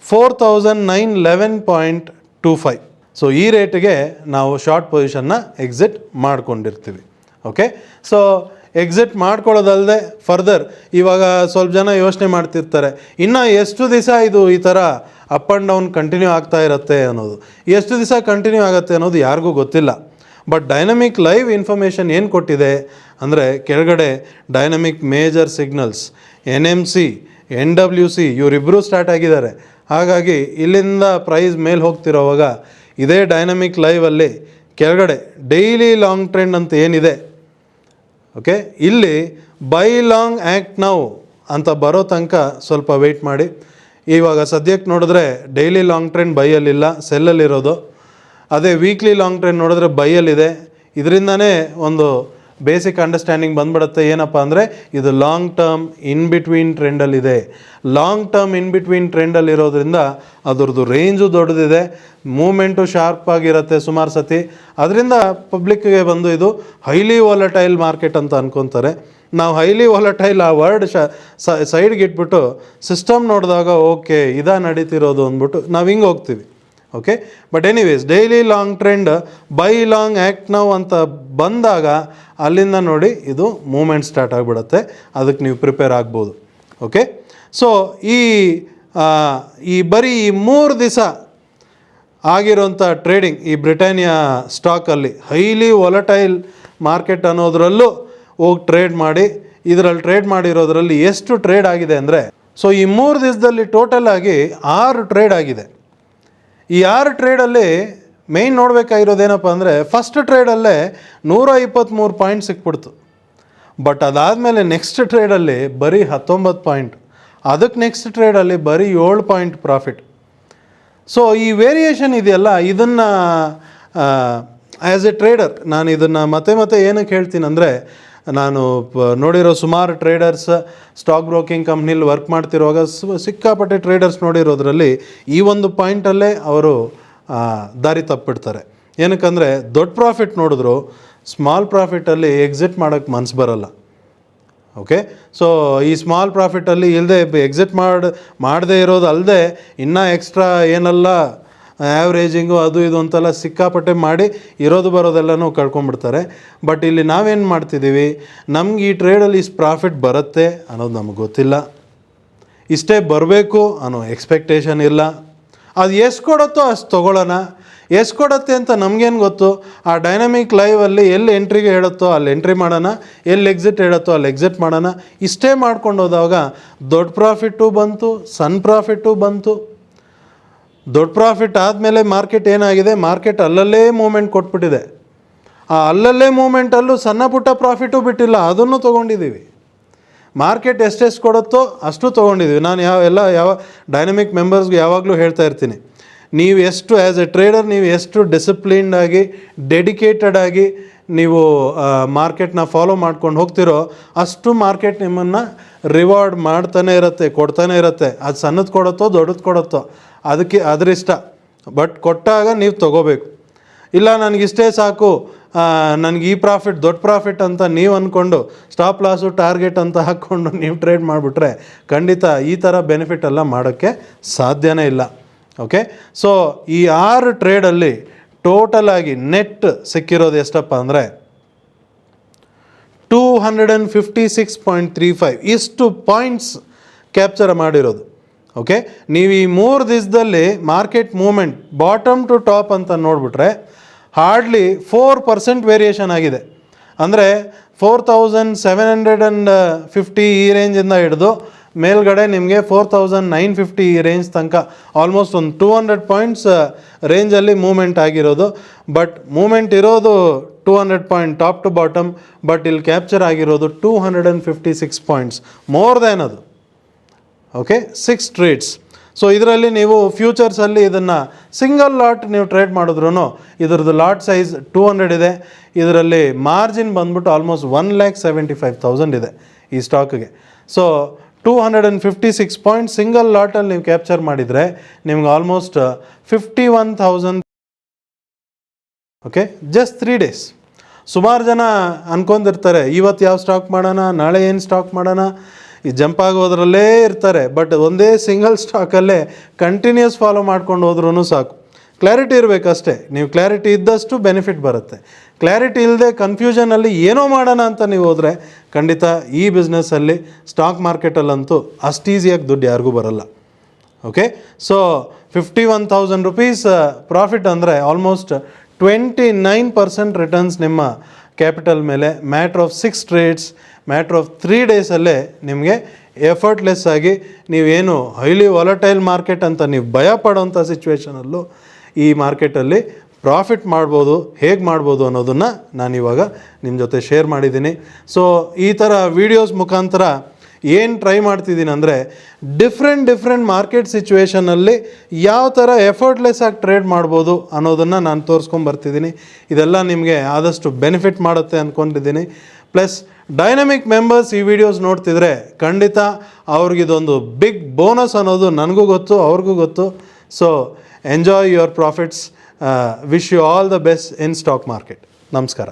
4911.25. ಸೊ ಈ ರೇಟಿಗೆ ನಾವು ಶಾರ್ಟ್ ಪೊಸಿಷನ್ನ ಎಕ್ಸಿಟ್ ಮಾಡ್ಕೊಂಡಿರ್ತೀವಿ. ಓಕೆ, ಸೊ ಎಕ್ಸಿಟ್ ಮಾಡ್ಕೊಳ್ಳೋದಲ್ಲದೆ ಫರ್ದರ್ ಇವಾಗ ಸ್ವಲ್ಪ ಜನ ಯೋಚನೆ ಮಾಡ್ತಿರ್ತಾರೆ, ಇನ್ನು ಎಷ್ಟು ದಿವಸ ಇದು ಈ ಥರ ಅಪ್ ಆ್ಯಂಡ್ ಡೌನ್ ಕಂಟಿನ್ಯೂ ಆಗ್ತಾ ಇರುತ್ತೆ ಅನ್ನೋದು. ಎಷ್ಟು ದಿವಸ ಕಂಟಿನ್ಯೂ ಆಗುತ್ತೆ ಅನ್ನೋದು ಯಾರಿಗೂ ಗೊತ್ತಿಲ್ಲ. ಬಟ್ ಡೈನಮಿಕ್ ಲೈವ್ ಇನ್ಫಾರ್ಮೇಷನ್ ಏನು ಕೊಟ್ಟಿದೆ ಅಂದರೆ, ಕೆಳಗಡೆ dynamic major signals NMC NWC ಇವರಿಬ್ಬರೂ ಸ್ಟಾರ್ಟ್ ಆಗಿದ್ದಾರೆ. ಹಾಗಾಗಿ ಇಲ್ಲಿಂದ ಪ್ರೈಸ್ ಮೇಲೆ ಹೋಗ್ತಿರೋವಾಗ ಇದೇ ಡೈನಮಿಕ್ ಲೈವಲ್ಲಿ ಕೆಳಗಡೆ ಡೈಲಿ ಲಾಂಗ್ ಟ್ರೆಂಡ್ ಅಂತ ಏನಿದೆ, ಓಕೆ, ಇಲ್ಲಿ ಬೈ ಲಾಂಗ್ ಆ್ಯಕ್ಟ್ ನೌ ಅಂತ ಬರೋ ತನಕ ಸ್ವಲ್ಪ ವೆಯ್ಟ್ ಮಾಡಿ. ಇವಾಗ ಸದ್ಯಕ್ಕೆ ನೋಡಿದ್ರೆ ಡೈಲಿ ಲಾಂಗ್ ಟ್ರೆಂಡ್ ಬೈಯಲ್ಲಿಲ್ಲ, ಸೆಲ್ಲಲ್ಲಿರೋದು. ಅದೇ ವೀಕ್ಲಿ ಲಾಂಗ್ ಟ್ರೆಂಡ್ ನೋಡಿದ್ರೆ ಬೈಯಲ್ಲಿದೆ. ಇದರಿಂದನೇ ಒಂದು ಬೇಸಿಕ್ ಅಂಡರ್ಸ್ಟ್ಯಾಂಡಿಂಗ್ ಬಂದ್ಬಿಡುತ್ತೆ. ಏನಪ್ಪ ಅಂದರೆ ಇದು ಲಾಂಗ್ ಟರ್ಮ್ ಇನ್ ಬಿಟ್ವೀನ್ ಟ್ರೆಂಡಲ್ಲಿದೆ. ಲಾಂಗ್ ಟರ್ಮ್ ಇನ್ ಬಿಟ್ವೀನ್ ಟ್ರೆಂಡಲ್ಲಿರೋದ್ರಿಂದ ಅದ್ರದ್ದು ರೇಂಜು ದೊಡ್ಡದಿದೆ, ಮೂಮೆಂಟು ಶಾರ್ಪ್ ಆಗಿರುತ್ತೆ ಸುಮಾರು ಸತಿ. ಅದರಿಂದ ಪಬ್ಲಿಕ್ಗೆ ಬಂದು ಇದು ಹೈಲಿ ವಾಲಟೈಲ್ ಮಾರ್ಕೆಟ್ ಅಂತ ಅನ್ಕೊತಾರೆ. ನಾವು ಹೈಲಿ ವಾಲಟೈಲ್ ಆ ವರ್ಡ್ ಸೈಡ್ಗೆ ಇಟ್ಬಿಟ್ಟು ಸಿಸ್ಟಮ್ ನೋಡಿದಾಗ ಓಕೆ ಇದಾ ನಡೀತಿರೋದು ಅಂದ್ಬಿಟ್ಟು ನಾವು ಹಿಂಗೆ ಹೋಗ್ತೀವಿ. Okay, but anyways daily long trend by long act now ಅಂತ ಬಂದಾಗ ಅಲ್ಲಿಂದ ನೋಡಿ ಇದು ಮೂಮೆಂಟ್ ಸ್ಟಾರ್ಟ್ ಆಗಿಬಿಡುತ್ತೆ. ಅದಕ್ಕೆ ನೀವು ಪ್ರಿಪೇರ್ ಆಗ್ಬೋದು. ಓಕೆ, ಸೊ ಈ ಬರೀ 3 ದಿವಸ ಆಗಿರೋಂಥ ಟ್ರೇಡಿಂಗ್ ಈ ಬ್ರಿಟಾನಿಯಾ ಸ್ಟಾಕಲ್ಲಿ ಹೈಲಿ ವಾಲಟೈಲ್ ಮಾರ್ಕೆಟ್ ಅನ್ನೋದ್ರಲ್ಲೂ ಹೋಗಿ ಟ್ರೇಡ್ ಮಾಡಿ, ಇದರಲ್ಲಿ ಟ್ರೇಡ್ ಮಾಡಿರೋದ್ರಲ್ಲಿ ಎಷ್ಟು ಟ್ರೇಡ್ ಆಗಿದೆ ಅಂದರೆ, ಸೊ ಈ 3 ದಿವಸದಲ್ಲಿ ಟೋಟಲ್ ಆಗಿ 6 ಟ್ರೇಡ್ ಆಗಿದೆ. ಈ 6 ಟ್ರೇಡಲ್ಲಿ ಮೇಯ್ನ್ ನೋಡಬೇಕಾಗಿರೋದೇನಪ್ಪ ಅಂದರೆ, ಫಸ್ಟ್ ಟ್ರೇಡಲ್ಲೇ 123 ಪಾಯಿಂಟ್ ಸಿಕ್ಬಿಡ್ತು. ಬಟ್ ಅದಾದಮೇಲೆ ನೆಕ್ಸ್ಟ್ ಟ್ರೇಡಲ್ಲಿ ಬರೀ 19 ಪಾಯಿಂಟ್, ಅದಕ್ಕೆ ನೆಕ್ಸ್ಟ್ ಟ್ರೇಡಲ್ಲಿ ಬರೀ 7 ಪಾಯಿಂಟ್ ಪ್ರಾಫಿಟ್. ಸೊ ಈ ವೇರಿಯೇಷನ್ ಇದೆಯಲ್ಲ, ಇದನ್ನು ಆ್ಯಸ್ ಎ ಟ್ರೇಡರ್ ನಾನು ಇದನ್ನು ಮತ್ತೆ ಏನಕ್ಕೆ ಹೇಳ್ತೀನಿ ಅಂದರೆ, ನಾನು ನೋಡಿರೋ ಸುಮಾರು ಟ್ರೇಡರ್ಸ್ ಸ್ಟಾಕ್ ಬ್ರೋಕಿಂಗ್ ಕಂಪ್ನಿಲಿ ವರ್ಕ್ ಮಾಡ್ತಿರುವಾಗ ಸಿಕ್ಕಾಪಟ್ಟೆ ಟ್ರೇಡರ್ಸ್ ನೋಡಿರೋದ್ರಲ್ಲಿ ಈ ಒಂದು ಪಾಯಿಂಟಲ್ಲೇ ಅವರು ದಾರಿ ತಪ್ಪಿಡ್ತಾರೆ. ಏನಕ್ಕಂದರೆ ದೊಡ್ಡ ಪ್ರಾಫಿಟ್ ನೋಡಿದ್ರು ಸ್ಮಾಲ್ ಪ್ರಾಫಿಟಲ್ಲಿ ಎಕ್ಸಿಟ್ ಮಾಡೋಕ್ಕೆ ಮನಸ್ಸು ಬರೋಲ್ಲ. ಓಕೆ, ಸೊ ಈ ಸ್ಮಾಲ್ ಪ್ರಾಫಿಟಲ್ಲಿ ಇಲ್ಲದೆ ಎಕ್ಸಿಟ್ ಮಾಡದೇ ಇರೋದು ಅಲ್ಲದೆ ಇನ್ನೂ ಎಕ್ಸ್ಟ್ರಾ ಏನೆಲ್ಲ ಆ್ಯಾವ್ರೇಜಿಂಗು ಅದು ಇದು ಅಂತೆಲ್ಲ ಸಿಕ್ಕಾಪಟ್ಟೆ ಮಾಡಿ ಇರೋದು ಬರೋದೆಲ್ಲನೂ ಕಳ್ಕೊಂಡ್ಬಿಡ್ತಾರೆ. ಬಟ್ ಇಲ್ಲಿ ನಾವೇನು ಮಾಡ್ತಿದ್ದೀವಿ, ನಮ್ಗೆ ಈ ಟ್ರೇಡಲ್ಲಿ ಇಷ್ಟು ಪ್ರಾಫಿಟ್ ಬರುತ್ತೆ ಅನ್ನೋದು ನಮಗೆ ಗೊತ್ತಿಲ್ಲ, ಇಷ್ಟೇ ಬರಬೇಕು ಅನ್ನೋ ಎಕ್ಸ್ಪೆಕ್ಟೇಷನ್ ಇಲ್ಲ. ಅದು ಎಷ್ಟು ಕೊಡುತ್ತೋ ಅಷ್ಟು ತೊಗೊಳ್ಳೋಣ. ಎಷ್ಟು ಕೊಡುತ್ತೆ ಅಂತ ನಮಗೇನು ಗೊತ್ತು? ಆ ಡೈನಮಿಕ್ ಲೈವಲ್ಲಿ ಎಲ್ಲಿ ಎಂಟ್ರಿಗೆ ಹೇಳುತ್ತೋ ಅಲ್ಲಿ ಎಂಟ್ರಿ ಮಾಡೋಣ, ಎಲ್ಲಿ ಎಕ್ಸಿಟ್ ಹೇಳುತ್ತೋ ಅಲ್ಲಿ ಎಕ್ಸಿಟ್ ಮಾಡೋಣ. ಇಷ್ಟೇ ಮಾಡ್ಕೊಂಡು ಹೋದಾಗ ದೊಡ್ಡ ಪ್ರಾಫಿಟ್ಟು ಬಂತು, ಸಣ್ಣ ಪ್ರಾಫಿಟ್ಟು ಬಂತು. ದೊಡ್ಡ ಪ್ರಾಫಿಟ್ ಆದಮೇಲೆ ಮಾರ್ಕೆಟ್ ಏನಾಗಿದೆ, ಮಾರ್ಕೆಟ್ ಅಲ್ಲಲ್ಲೇ ಮೂಮೆಂಟ್ ಕೊಟ್ಬಿಟ್ಟಿದೆ. ಆ ಅಲ್ಲಲ್ಲೇ ಮೂಮೆಂಟಲ್ಲೂ ಸಣ್ಣ ಪುಟ್ಟ ಪ್ರಾಫಿಟು ಬಿಟ್ಟಿಲ್ಲ, ಅದನ್ನು ತೊಗೊಂಡಿದ್ದೀವಿ. ಮಾರ್ಕೆಟ್ ಎಷ್ಟೆಷ್ಟು ಕೊಡುತ್ತೋ ಅಷ್ಟು ತೊಗೊಂಡಿದ್ದೀವಿ. ನಾನು ಯಾವ ಡೈನಮಿಕ್ ಮೆಂಬರ್ಸ್ಗೆ ಯಾವಾಗಲೂ ಹೇಳ್ತಾ ಇರ್ತೀನಿ, ನೀವು ಎಷ್ಟು ಆ್ಯಸ್ ಎ ಟ್ರೇಡರ್ ನೀವು ಎಷ್ಟು ಡಿಸಿಪ್ಲಿನ್ಡ್ ಆಗಿ ಡೆಡಿಕೇಟೆಡ್ ಆಗಿ ನೀವು ಮಾರ್ಕೆಟ್ನ ಫಾಲೋ ಮಾಡ್ಕೊಂಡು ಹೋಗ್ತಿರೋ ಅಷ್ಟು ಮಾರ್ಕೆಟ್ ನಿಮ್ಮನ್ನು ರಿವಾರ್ಡ್ ಮಾಡ್ತಾನೆ ಇರುತ್ತೆ, ಕೊಡ್ತಾನೆ ಇರುತ್ತೆ. ಅದು ಸಣ್ಣದು ಕೊಡುತ್ತೋ ದೊಡ್ಡದು ಕೊಡುತ್ತೋ ಅದಕ್ಕೆ ಅದರಿಷ್ಟ. ಬಟ್ ಕೊಟ್ಟಾಗ ನೀವು ತೊಗೋಬೇಕು. ಇಲ್ಲ ನನಗಿಷ್ಟೇ ಸಾಕು, ನನಗೆ ಈ ಪ್ರಾಫಿಟ್ ದೊಡ್ಡ ಪ್ರಾಫಿಟ್ ಅಂತ ನೀವು ಅಂದ್ಕೊಂಡು ಸ್ಟಾಪ್ ಲಾಸು ಟಾರ್ಗೆಟ್ ಅಂತ ಹಾಕ್ಕೊಂಡು ನೀವು ಟ್ರೇಡ್ ಮಾಡಿಬಿಟ್ರೆ ಖಂಡಿತ ಈ ಥರ ಬೆನಿಫಿಟ್ ಎಲ್ಲ ಮಾಡೋಕ್ಕೆ ಸಾಧ್ಯನೇ ಇಲ್ಲ. ಓಕೆ, ಸೊ ಈ 6 ಟ್ರೇಡಲ್ಲಿ ಟೋಟಲ್ ಆಗಿ ನೆಟ್ ಸಿಕ್ಕಿರೋದು ಎಷ್ಟಪ್ಪ ಅಂದರೆ 256.35 ಇಷ್ಟು ಪಾಯಿಂಟ್ಸ್ ಕ್ಯಾಪ್ಚರ್ ಮಾಡಿರೋದು. ಓಕೆ, ನೀವು ಈ 3 ದಿವಸದಲ್ಲಿ market movement bottom to top ಅಂತ ನೋಡಿಬಿಟ್ರೆ ಹಾರ್ಡ್ಲಿ 4% ವೇರಿಯೇಷನ್ ಆಗಿದೆ. ಅಂದರೆ 4750 ಈ ರೇಂಜಿಂದ ಹಿಡಿದು ಮೇಲ್ಗಡೆ ನಿಮಗೆ 4950 ಈ ರೇಂಜ್ ತನಕ ಆಲ್ಮೋಸ್ಟ್ ಒಂದು 200 ಪಾಯಿಂಟ್ಸ್ ರೇಂಜಲ್ಲಿ ಮೂಮೆಂಟ್ ಆಗಿರೋದು. ಬಟ್ ಮೂಮೆಂಟ್ ಇರೋದು 200 point top to bottom, but ಇಲ್ಲಿ ಕ್ಯಾಪ್ಚರ್ ಆಗಿರೋದು 256 ಪಾಯಿಂಟ್ಸ್, ಮೋರ್ ದ್ಯಾನ್ ಅದು. Okay, 6 trades. ಸೊ ಇದರಲ್ಲಿ ನೀವು ಫ್ಯೂಚರ್ಸಲ್ಲಿ ಇದನ್ನು ಸಿಂಗಲ್ ಲಾಟ್ ನೀವು ಟ್ರೇಡ್ ಮಾಡಿದ್ರೂ ಇದ್ರದ್ದು ಲಾಟ್ ಸೈಜ್ 200 ಇದೆ. ಇದರಲ್ಲಿ ಮಾರ್ಜಿನ್ ಬಂದ್ಬಿಟ್ಟು ಆಲ್ಮೋಸ್ಟ್ 1,75,000 ಇದೆ ಈ ಸ್ಟಾಕ್ಗೆ. ಸೊ 256 ಪಾಯಿಂಟ್ ಸಿಂಗಲ್ ಲಾಟಲ್ಲಿ ನೀವು ಕ್ಯಾಪ್ಚರ್ ಮಾಡಿದರೆ ನಿಮ್ಗೆ ಆಲ್ಮೋಸ್ಟ್ 51,000. Okay, just 3 days. ಸುಮಾರು ಜನ ಅನ್ಕೊಂಡಿರ್ತಾರೆ ಇವತ್ತು ಯಾವ ಸ್ಟಾಕ್ ಮಾಡೋಣ, ನಾಳೆ ಏನು ಸ್ಟಾಕ್ ಮಾಡೋಣ, ಈ ಜಂಪ್ ಆಗೋದ್ರಲ್ಲೇ ಇರ್ತಾರೆ. ಬಟ್ ಒಂದೇ ಸಿಂಗಲ್ ಸ್ಟಾಕಲ್ಲೇ ಕಂಟಿನ್ಯೂಸ್ ಫಾಲೋ ಮಾಡ್ಕೊಂಡು ಹೋದ್ರೂ ಸಾಕು. ಕ್ಲಾರಿಟಿ ಇರಬೇಕಷ್ಟೇ. ನೀವು ಕ್ಲಾರಿಟಿ ಇದ್ದಷ್ಟು ಬೆನಿಫಿಟ್ ಬರುತ್ತೆ. ಕ್ಲಾರಿಟಿ ಇಲ್ಲದೆ ಕನ್ಫ್ಯೂಷನಲ್ಲಿ ಏನೋ ಮಾಡೋಣ ಅಂತ ನೀವು ಹೋದರೆ ಖಂಡಿತ ಈ ಬಿಸ್ನೆಸ್ಸಲ್ಲಿ ಸ್ಟಾಕ್ ಮಾರ್ಕೆಟಲ್ಲಂತೂ ಅಷ್ಟು ಈಸಿಯಾಗಿ ದುಡ್ಡು ಯಾರಿಗೂ ಬರಲ್ಲ. ಓಕೆ, ಸೊ 51,000 ರುಪೀಸ್ ಪ್ರಾಫಿಟ್ ಅಂದರೆ ಆಲ್ಮೋಸ್ಟ್ 29% ರಿಟರ್ನ್ಸ್ ನಿಮ್ಮ ಕ್ಯಾಪಿಟಲ್ ಮೇಲೆ. Matter of 6 trades, matter of 3 ಡೇಸಲ್ಲೇ ನಿಮಗೆ ಎಫರ್ಟ್ಲೆಸ್ ಆಗಿ ನೀವೇನು ಹೈಲಿ ವಾಲಟೈಲ್ ಮಾರ್ಕೆಟ್ ಅಂತ ನೀವು ಭಯ ಪಡೋಂಥ ಸಿಚುವೇಷನಲ್ಲೂ ಈ ಮಾರ್ಕೆಟಲ್ಲಿ ಪ್ರಾಫಿಟ್ ಮಾಡ್ಬೋದು. ಹೇಗೆ ಮಾಡ್ಬೋದು ಅನ್ನೋದನ್ನು ನಾನಿವಾಗ ನಿಮ್ಮ ಜೊತೆ ಶೇರ್ ಮಾಡಿದ್ದೀನಿ. ಸೊ ಈ ಥರ ವೀಡಿಯೋಸ್ ಮುಖಾಂತರ ಏನು ಟ್ರೈ ಮಾಡ್ತಿದ್ದೀನಿ ಅಂದರೆ ಡಿಫ್ರೆಂಟ್ ಮಾರ್ಕೆಟ್ ಸಿಚುವೇಷನಲ್ಲಿ ಯಾವ ಥರ ಎಫರ್ಟ್ಲೆಸ್ ಆಗಿ ಟ್ರೇಡ್ ಮಾಡ್ಬೋದು ಅನ್ನೋದನ್ನು ನಾನು ತೋರಿಸ್ಕೊಂಬರ್ತಿದ್ದೀನಿ. ಇದೆಲ್ಲ ನಿಮಗೆ ಆದಷ್ಟು ಬೆನಿಫಿಟ್ ಮಾಡುತ್ತೆ ಅಂದ್ಕೊಂಡಿದ್ದೀನಿ. ಪ್ಲಸ್ ಡೈನಮಿಕ್ ಮೆಂಬರ್ಸ್ ಈ ವಿಡಿಯೋಸ್ ನೋಡ್ತಿದ್ರೆ ಖಂಡಿತ ಅವ್ರಿಗಿದೊಂದು ಬಿಗ್ ಬೋನಸ್ ಅನ್ನೋದು ನನಗೂ ಗೊತ್ತು, ಅವ್ರಿಗೂ ಗೊತ್ತು. So enjoy your profits. Wish you all the best in stock market. ನಮಸ್ಕಾರ.